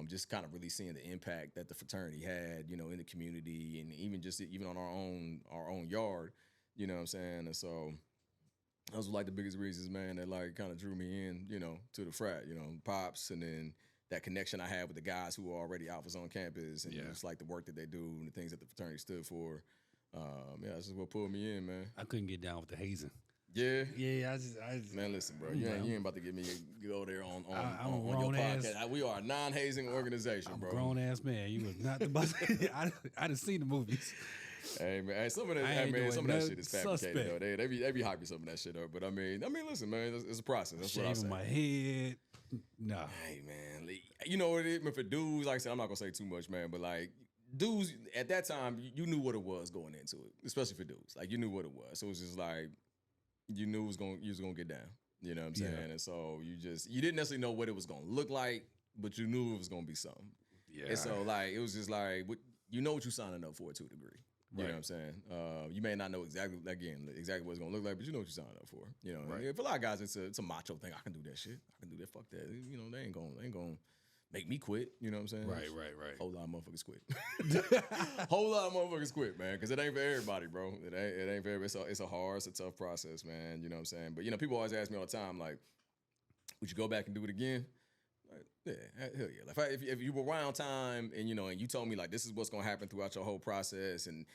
just kind of really seeing the impact that the fraternity had, in the community and even on our own yard, you know what I'm saying? And so those were like the biggest reasons, man, that like kind of drew me in, to the frat, Pops, and then that connection I had with the guys who were already alphas on campus and just like the work that they do and the things that the fraternity stood for. That's just what pulled me in, man. I couldn't get down with the hazing. Yeah. Yeah, I just man, listen, bro. You ain't about to get me go there on your podcast. We are a non-hazing organization, bro. I'm a grown-ass man. You was not the boss. I done seen the movies. Hey man, some of that shit is fabricated though. They be hyping some of that shit up. But I mean, listen, man, it's a process. That's what I say. Shaving my head. No. Hey man, you know what it is? For dudes, like I said, I'm not gonna say too much, man. But like dudes at that time, you knew what it was going into it, especially for dudes. Like you knew what it was. So it was just like you knew you was gonna get down. You know what I'm saying? And so you didn't necessarily know what it was gonna look like, but you knew it was gonna be something. Yeah. And so like it was just like what you're signing up for to a degree. You know what I'm saying? You may not know exactly what it's gonna look like, but you know what you're signing up for. And for a lot of guys, it's a macho thing. I can do that shit. I can do that. Fuck that. They ain't gonna make me quit. You know what I'm saying? Right. Whole lot of motherfuckers quit. Whole lot of motherfuckers quit, man. Because it ain't for everybody, bro. It ain't for everybody. It's a tough process, man. You know what I'm saying? But people always ask me all the time, like, would you go back and do it again? Like, yeah, hell yeah. Like if you were around time and and you told me like this is what's gonna happen throughout your whole process and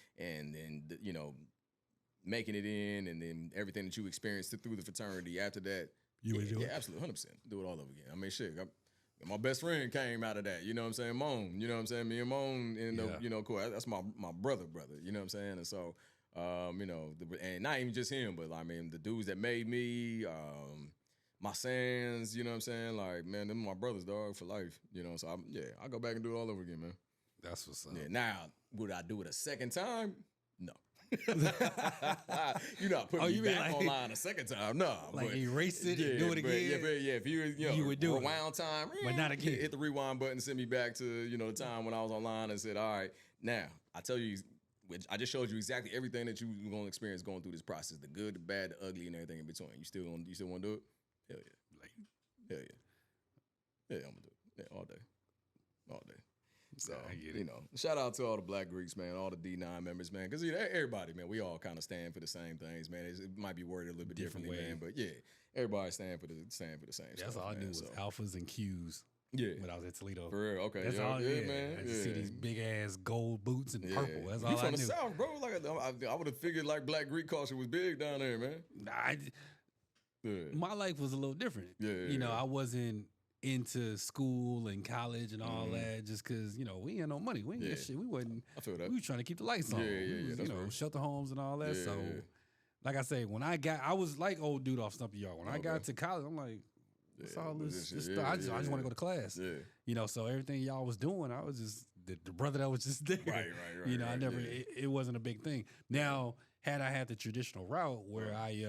making it in and then everything that you experienced through the fraternity after that, you would do it? Yeah, absolutely, 100%. Do it all over again. I mean, shit. My best friend came out of that. You know what I'm saying? Moan. You know what I'm saying? Me and Moan ended up, cool. That's my brother. You know what I'm saying? And so, and not even just him, but I mean the dudes that made me. My sons, you know what I'm saying? Like, man, them my brothers, dog, for life. So I'll go back and do it all over again, man. That's what's up. Yeah, now, would I do it a second time? No. I put me back online a second time. No. Like but, erase it and do it again? Yeah, if you would do rewind time, but not again. Hit the rewind button, send me back to, the time when I was online and said, all right, now, I tell you, I just showed you exactly everything that you're going to experience going through this process, the good, the bad, the ugly, and everything in between. You still want to do it? Hell yeah. Hell yeah. Yeah, I'm gonna do it. Yeah, all day. So, shout out to all the Black Greeks, man, all the D9 members, man, because everybody, man, we all kind of stand for the same things, man. It might be worded a little bit differently, man, but yeah, everybody stand for the same stuff. That's all I knew was alphas and Qs. Yeah, when I was at Toledo. For real, okay. That's all. Yeah, man. I just see these big ass gold boots and purple. That's all I knew. You from the South, bro? Like I would have figured like Black Greek culture was big down there, man. My life was a little different. I wasn't into school and college and all that just because, we ain't no money. We ain't get shit. We wasn't. I feel that. We were trying to keep the lights on. Yeah. Shelter homes and all that. Like I say, I was like old dude off Stumpy Yard. When I got to college, I'm like, what's all this stuff? I just want to go to class. Yeah. So everything y'all was doing, I was just the brother that was just there. Right. I never. It wasn't a big thing. Now. Had I had the traditional route where I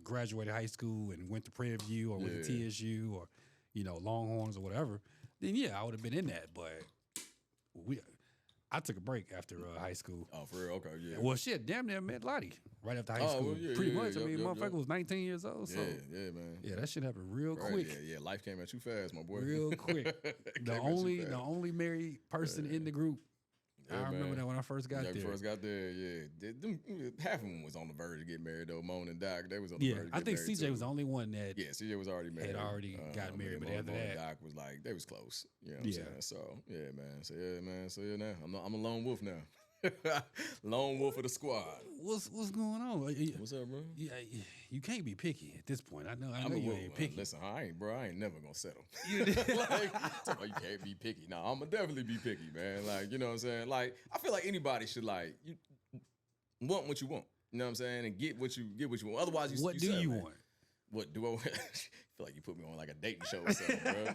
graduated high school and went to Prairie View or went to TSU or Longhorns or whatever, then I would have been in that. But I took a break after high school. Oh, for real? Okay, yeah. Well, shit, damn near met Lottie right after high school. Well, pretty much. I mean, motherfucker was 19 years old. So yeah, man. Yeah, that shit happened real quick. Yeah. Life came at you fast, my boy. Real quick. The only married person in the group. I remember that when I first got there. First got there, half of them was on the verge of getting married though. Moan and Doc, they was on the verge of getting married. I think CJ was the only one that CJ was already married. Had already got married, but after that, Doc was like they was close. You know what I'm saying? So yeah, man. So now I'm a lone wolf now. Lone wolf of the squad. What's going on? What's up, bro? Yeah, you can't be picky at this point. I know you ain't picky. Listen, I ain't never gonna settle. Like, you can't be picky. No, I'm gonna definitely be picky, man. Like, you know what I'm saying? Like, I feel like anybody should you want what you want. You know what I'm saying? And get what you want. Otherwise, you. What do you want? What do I want? I feel like you put me on like a dating show or something, bro.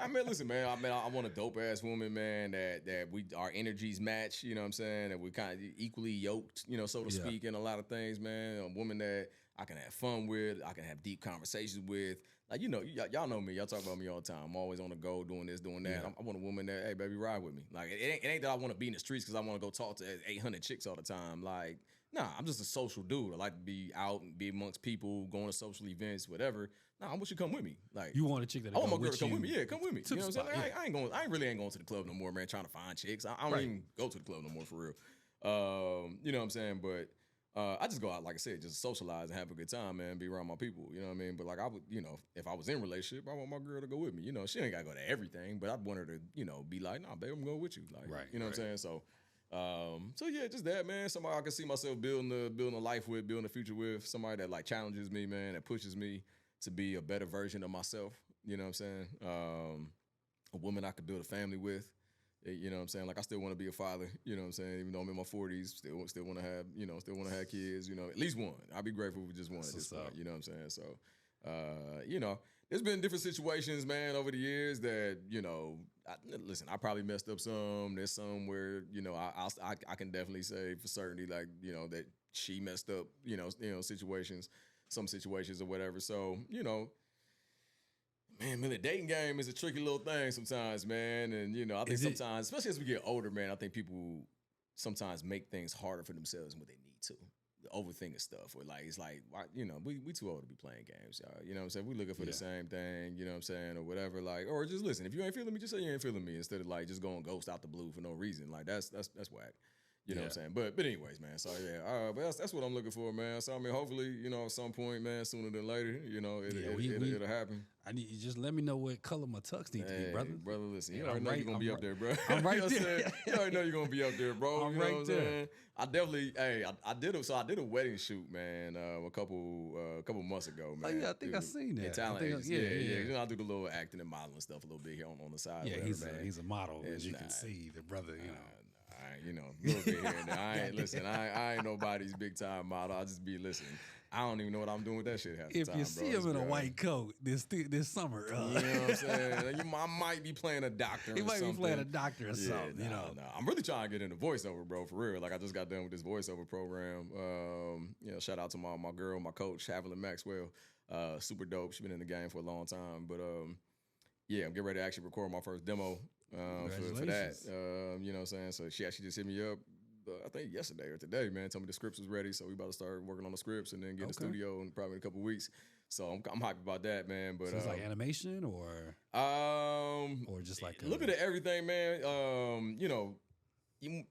I mean, listen, man. I want a dope ass woman, man. That our energies match. You know what I'm saying? That we kind of equally yoked, so to speak, in a lot of things, man. A woman that I can have fun with. I can have deep conversations with. Like, y'all know me. Y'all talk about me all the time. I'm always on the go, doing this, doing that. Yeah. I want a woman that, hey, baby, ride with me. Like, it ain't that I want to be in the streets because I want to go talk to 800 chicks all the time. Like, nah, I'm just a social dude. I like to be out and be amongst people, going to social events, whatever. Nah, I want you to come with me. Like, you want a chick that I want my girl to come with me. Yeah, come with me. You know what I'm saying? Yeah. I really ain't going to the club no more, man. Trying to find chicks. I don't even go to the club no more for real. You know what I'm saying? But I just go out, like I said, just socialize and have a good time, man. Be around my people. You know what I mean? But like I would, if I was in a relationship, I want my girl to go with me. She ain't got to go to everything, but I'd want her to, be like, nah, babe, I'm going with you. Like, right, you know what I'm saying? So yeah, just that, man. Somebody I can see myself building a life with, building a future with. Somebody that like challenges me, man, that pushes me to be a better version of myself. You know what I'm saying? A woman I could build a family with. You know what I'm saying? Like I still want to be a father. You know what I'm saying? Even though I'm in my 40s, still want to have, still want to have kids. At least one. I'd be grateful if we just one at this point. You know what I'm saying? So, there's been different situations, man, over the years that, listen, I probably messed up some. There's some where, I can definitely say for certainty, like, that she messed up, situations, some situations or whatever. So, man, the dating game is a tricky little thing sometimes, man. And, I think sometimes, especially as we get older, man, I think people sometimes make things harder for themselves than what they need to. Overthinking stuff, or like it's like, we too old to be playing games, y'all. You know what I'm saying? We looking for the same thing, you know what I'm saying, or whatever. Like, or just listen. If you ain't feeling me, just say you ain't feeling me instead of like just going ghost out the blue for no reason. Like that's whack. You know what I'm saying? But anyways, man. So yeah, but that's what I'm looking for, man. So I mean, hopefully, at some point, man, sooner than later, it'll happen. I need you just let me know what color my tux need to be, brother. Brother, listen, you already know you're gonna be up there, bro. I'm right there. You already know you're gonna be up there, bro. I'm right there. I definitely, I did a wedding shoot, man, a couple months ago, man. Oh yeah, I think I seen that. In Talent, yeah. I do the little acting and modeling stuff a little bit here on the side. Yeah, whatever, he's a model, as you can see, the brother, a little bit here and there. I ain't nobody's big time model. I just be listening. I don't even know what I'm doing with that shit half the time, bro. If you see him in a white coat this summer, you know what I'm saying? I might be playing a doctor. He might be playing a doctor or something. No. I'm really trying to get into voiceover, bro, for real. Like I just got done with this voiceover program. Shout out to my girl, my coach, Haviland Maxwell. Super dope. She's been in the game for a long time. But I'm getting ready to actually record my first demo. For that, you know what I'm saying? So she actually just hit me up, I think yesterday or today, man. Told me the scripts was ready, so we about to start working on the scripts and then get in the studio in probably a couple weeks. So I'm happy about that, man. But so it's like animation or just like a little bit of everything, man. You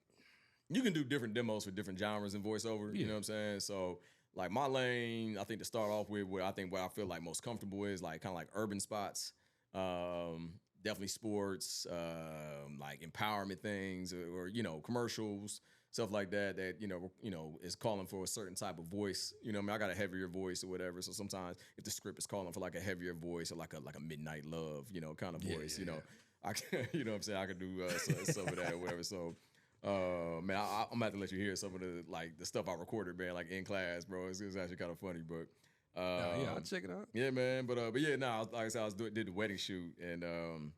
can do different demos for different genres in voiceover. You know what I'm saying? So like my lane, I think to start off with, what I feel like most comfortable is like kind of like urban spots. Definitely sports, like empowerment things, or commercials, stuff like that. That is calling for a certain type of voice. I got a heavier voice or whatever. So sometimes if the script is calling for like a heavier voice or like a midnight love, kind of voice, I can, you know what I'm saying, I can do some of that or whatever. So, man, I'm gonna have to let you hear some of the stuff I recorded, man, like in class, bro. It's actually kind of funny, but. I'll check it out. Yeah, man. But yeah, like I said, did the wedding shoot, and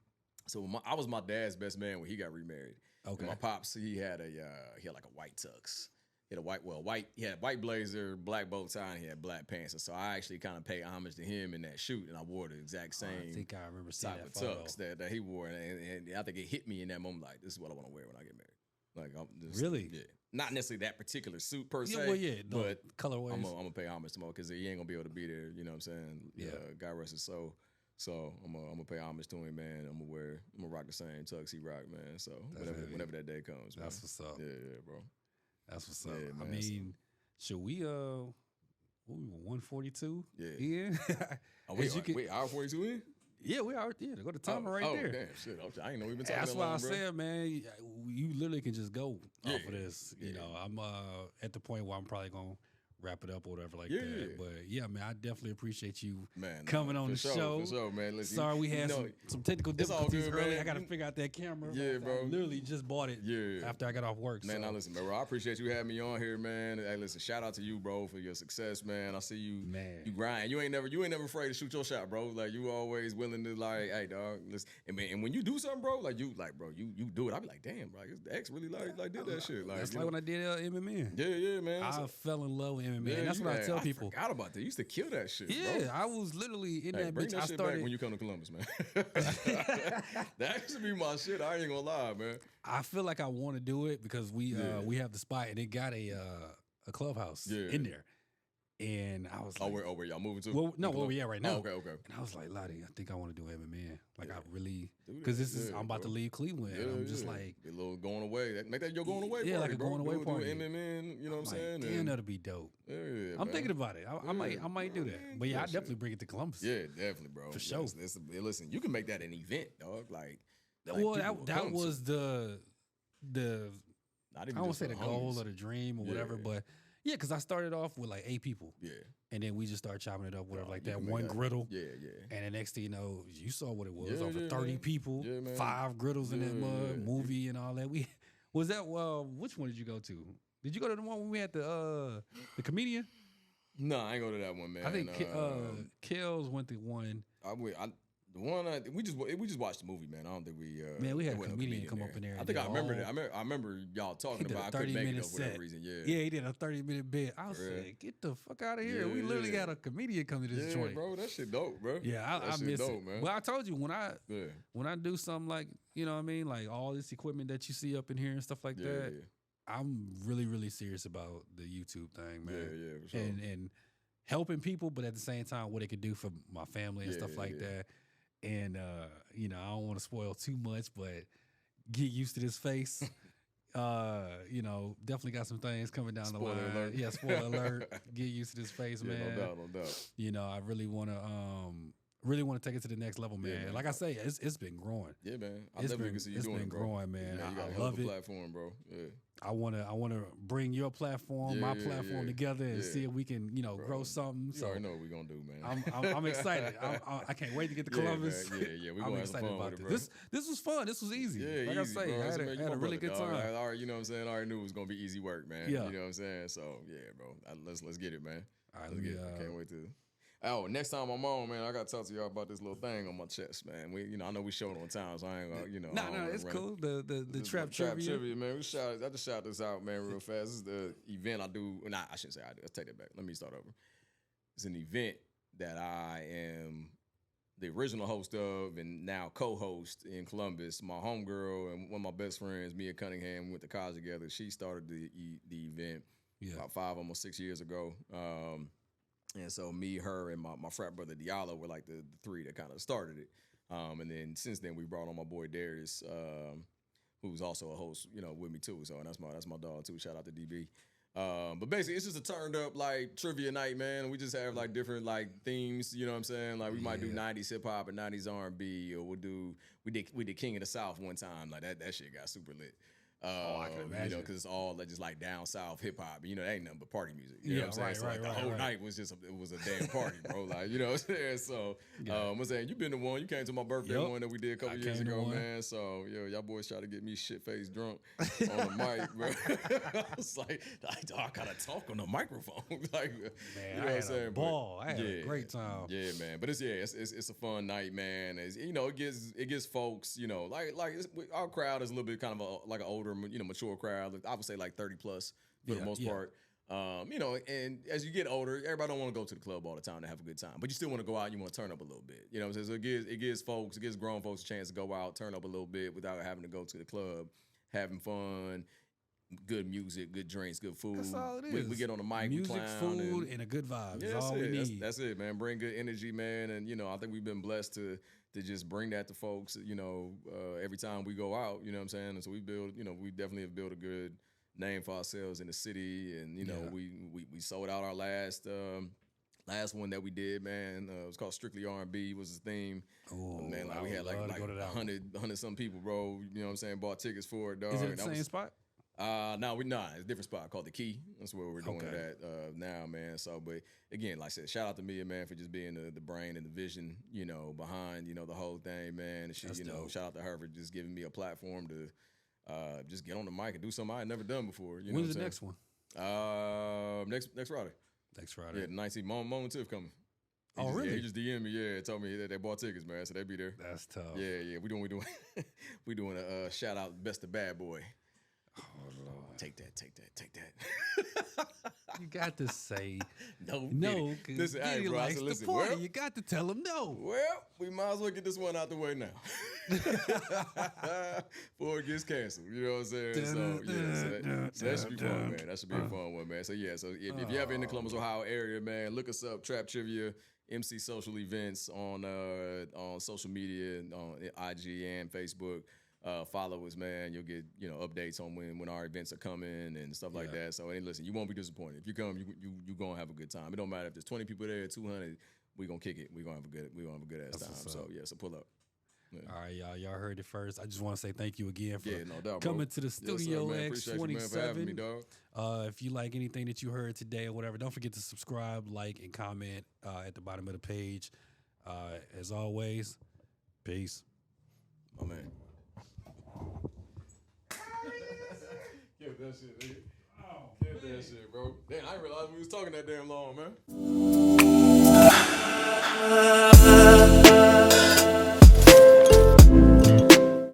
so I was my dad's best man when he got remarried. Okay. And my pops, he had like a white tux. He had white blazer, black bow tie, and he had black pants. And so I actually kind of paid homage to him in that shoot, and I wore the exact same. I think I remember seeing type that of tux that he wore, and I think it hit me in that moment. Like, this is what I want to wear when I get married. Like, really? Yeah. Not necessarily that particular suit per se. But colorways. I'm gonna pay homage to him because he ain't gonna be able to be there. You know what I'm saying? Yeah. God rest his soul. So I'm gonna pay homage to him, man. I'm gonna rock the same tux he rocked, man. So whenever that day comes, man. That's what's up. Yeah, bro. That's what's up. Yeah, I mean, should we what we were 142? Yeah. In? Wait, hour 42 in? Yeah, we are. Yeah, go to timer right there. Damn, shit. I ain't know we've been talking That's that why long, I bro. said, man, you literally can just go off of this. You know, I'm at the point where I'm probably gonna wrap it up or whatever like that. But yeah, man, I definitely appreciate you coming on the show. For sure, man. Listen, sorry we had some technical difficulties earlier. Man. I got to figure out that camera. Yeah, bro. I literally just bought it after I got off work. Man, now listen, bro. I appreciate you having me on here, man. Hey, listen, shout out to you, bro, for your success, man. I see you, you grind. You ain't never afraid to shoot your shot, bro. Like you always willing to like, hey, dog. Listen, and when you do something, bro, like you do it. I be like, damn, bro, the ex really like did that shit. Like that's like when I did MMA. Yeah, man. I fell in love with MMA. And that's what I tell people. I forgot about that. You used to kill that shit, bro. Yeah, I was literally in that bring bitch. That I shit started back when you come to Columbus, man. That used to be my shit. I ain't gonna lie, man. I feel like I want to do it because we have the spot and it got a clubhouse in there. And I was like, where y'all moving to? Well, no, where we at right now. Okay. And I was like, Lottie, I think I want to do MMA. Like, I really, because I'm about to leave Cleveland. And I'm just like, a little going away. Make that your going away party, like a going away party. Do MMA, you know what I'm saying? Damn, that'll be dope. Yeah, I'm thinking about it. I might do that. But yeah, I definitely bring it to Columbus. Yeah, definitely, bro. For sure. Listen, you can make that an event, dog. Like well, that was the I don't want to say the goal or the dream or whatever, but yeah, because I started off with like 8 people. Yeah. And then we just started chopping it up, whatever, like that one griddle. Yeah. And the next thing you know, you saw what it was. Over 30 people, 5 griddles in that mud, movie and all that. Was that which one did you go to? Did you go to the one when we had the comedian? No, I ain't go to that one, man. I think Kells went to one. We just watched the movie, man. I don't think we we had a comedian come up in there. I think I remember that. I remember y'all talking about. I couldn't make it up for whatever reason. Yeah, he did a 30-minute bit. I was like, get the fuck out of here. We literally got a comedian come to this joint, bro. That shit dope, bro. Yeah, I miss it, man. Well, I told you when I do something like, you know what I mean, like all this equipment that you see up in here and stuff like that. I'm really, really serious about the YouTube thing, man. Yeah, for sure. And helping people, but at the same time, what it could do for my family and stuff like that. And you know, I don't want to spoil too much, but get used to this face. You know, definitely got some things coming down the line. Alert. Yeah, spoiler alert. Get used to this face, man. No doubt. You know, I really want to take it to the next level, man. Yeah, like I say, it's been growing. Yeah, man. I definitely can see you doing it, bro. It's been growing, man. Yeah, you got I love it. Platform, bro. Yeah. I wanna bring your platform, my platform together and see if we can, you know, grow something. You already know what we're gonna do, man. I'm excited. I can't wait to get to Columbus. Yeah. We're gonna have some fun about with it, bro. This was fun. This was easy. Yeah, like easy, I say, bro. I had a really good time. I already, you know what I'm saying? I already knew it was gonna be easy work, man. Yeah. You know what I'm saying? So yeah, bro. Let's get it, man. All right, let's get it. I can't wait to. Oh, next time I'm on, man, I gotta talk to y'all about this little thing on my chest, man. I know we showed on time, so I ain't gonna, No, it's cool. The trap trivia, man. I just shout this out, man, real fast. This is the event I do. Nah, I shouldn't say I do. Let's take that back. Let me start over. It's an event that I am the original host of and now co-host in Columbus. My homegirl and one of my best friends, Mia Cunningham, we went to college together. She started the event about 5, almost 6 years ago. And so me, her, and my frat brother Diallo were like the 3 that kind of started it. And then since then we brought on my boy Darius, who's also a host, with me too. So and that's my dog too. Shout out to DB. But basically it's just a turned up like trivia night, man. We just have like different like themes, you know what I'm saying? Like we might do 90s hip hop or 90s R&B, or we did King of the South one time. Like that shit got super lit. I can imagine. Because it's all just like down south hip hop. It ain't nothing but party music. You know what I'm saying? Right, the whole night was it was a damn party, bro. Like, you know what I'm saying? So I'm saying you been the one. You came to my birthday one that we did a couple years ago, man. So y'all boys try to get me shit faced drunk on the mic, bro. I was like, I gotta talk on the microphone. Like, man, you know I had a ball. I had a great time. Yeah, man. But it's a fun night, man. It gives folks, our crowd is a little bit kind of like an older, mature crowd. I would say like 30 plus for the most part. And as you get older, everybody don't want to go to the club all the time to have a good time, but you still want to go out and you want to turn up a little bit. You know what I'm saying? So it gives grown folks a chance to go out, turn up a little bit without having to go to the club, having fun, good music, good drinks, good food. That's all it is. We get on the mic, music, food, and a good vibe. Yeah, that's all we need. That's it, man. Bring good energy, man. And, I think we've been blessed to just bring that to folks, every time we go out, you know what I'm saying? And so we definitely have built a good name for ourselves in the city. And, we sold out our last Last one that we did, man, it was called Strictly R&B was the theme. Oh, man, like we had like 100 some people, bro. You know what I'm saying? Bought tickets for it, dog. Is it the same spot? No, it's a different spot called The Key. That's where we're doing it at now, man. So, but again, like I said, shout out to Mia, man, for just being the brain and the vision, you know, behind, you know, the whole thing, man. And she, you know, shout out to her for just giving me a platform to just get on the mic and do something I had never done before. You know When's the next one? Next Friday. Next Friday. Yeah, the 19th. Mom and Tiff coming. Really? Yeah, he just DM'd me. Yeah, told me that they bought tickets, man. So they be there. That's tough. Yeah. We doing a shout out, best of bad boy. Oh Lord. Take that. You got to say no. Listen, hey, bro, likes the party. Well, you got to tell him no. Well, we might as well get this one out the way now before it gets canceled. You know what I'm saying? So yeah, so that should be fun, man. That should be a fun one, man. So yeah, so if you're ever in the Columbus, Ohio area, man, look us up. Trap Trivia, MC Social Events on social media, on IG and Facebook. Follow us, man. You'll get updates on when our events are coming and stuff like that. So hey, listen, you won't be disappointed. If you come, you gonna have a good time. It don't matter if there's 20 people there, 200. We gonna kick it. We gonna have a good ass time. So yeah, so pull up. Yeah. All right, y'all heard it first. I just want to say thank you again for no doubt, coming to the Studio X27. You, for having me, dog. If you like anything that you heard today or whatever, don't forget to subscribe, like, and comment at the bottom of the page. As always, peace. My man. Get that shit, nigga. Get that shit, bro. Damn, I didn't realize we was talking that damn long, man.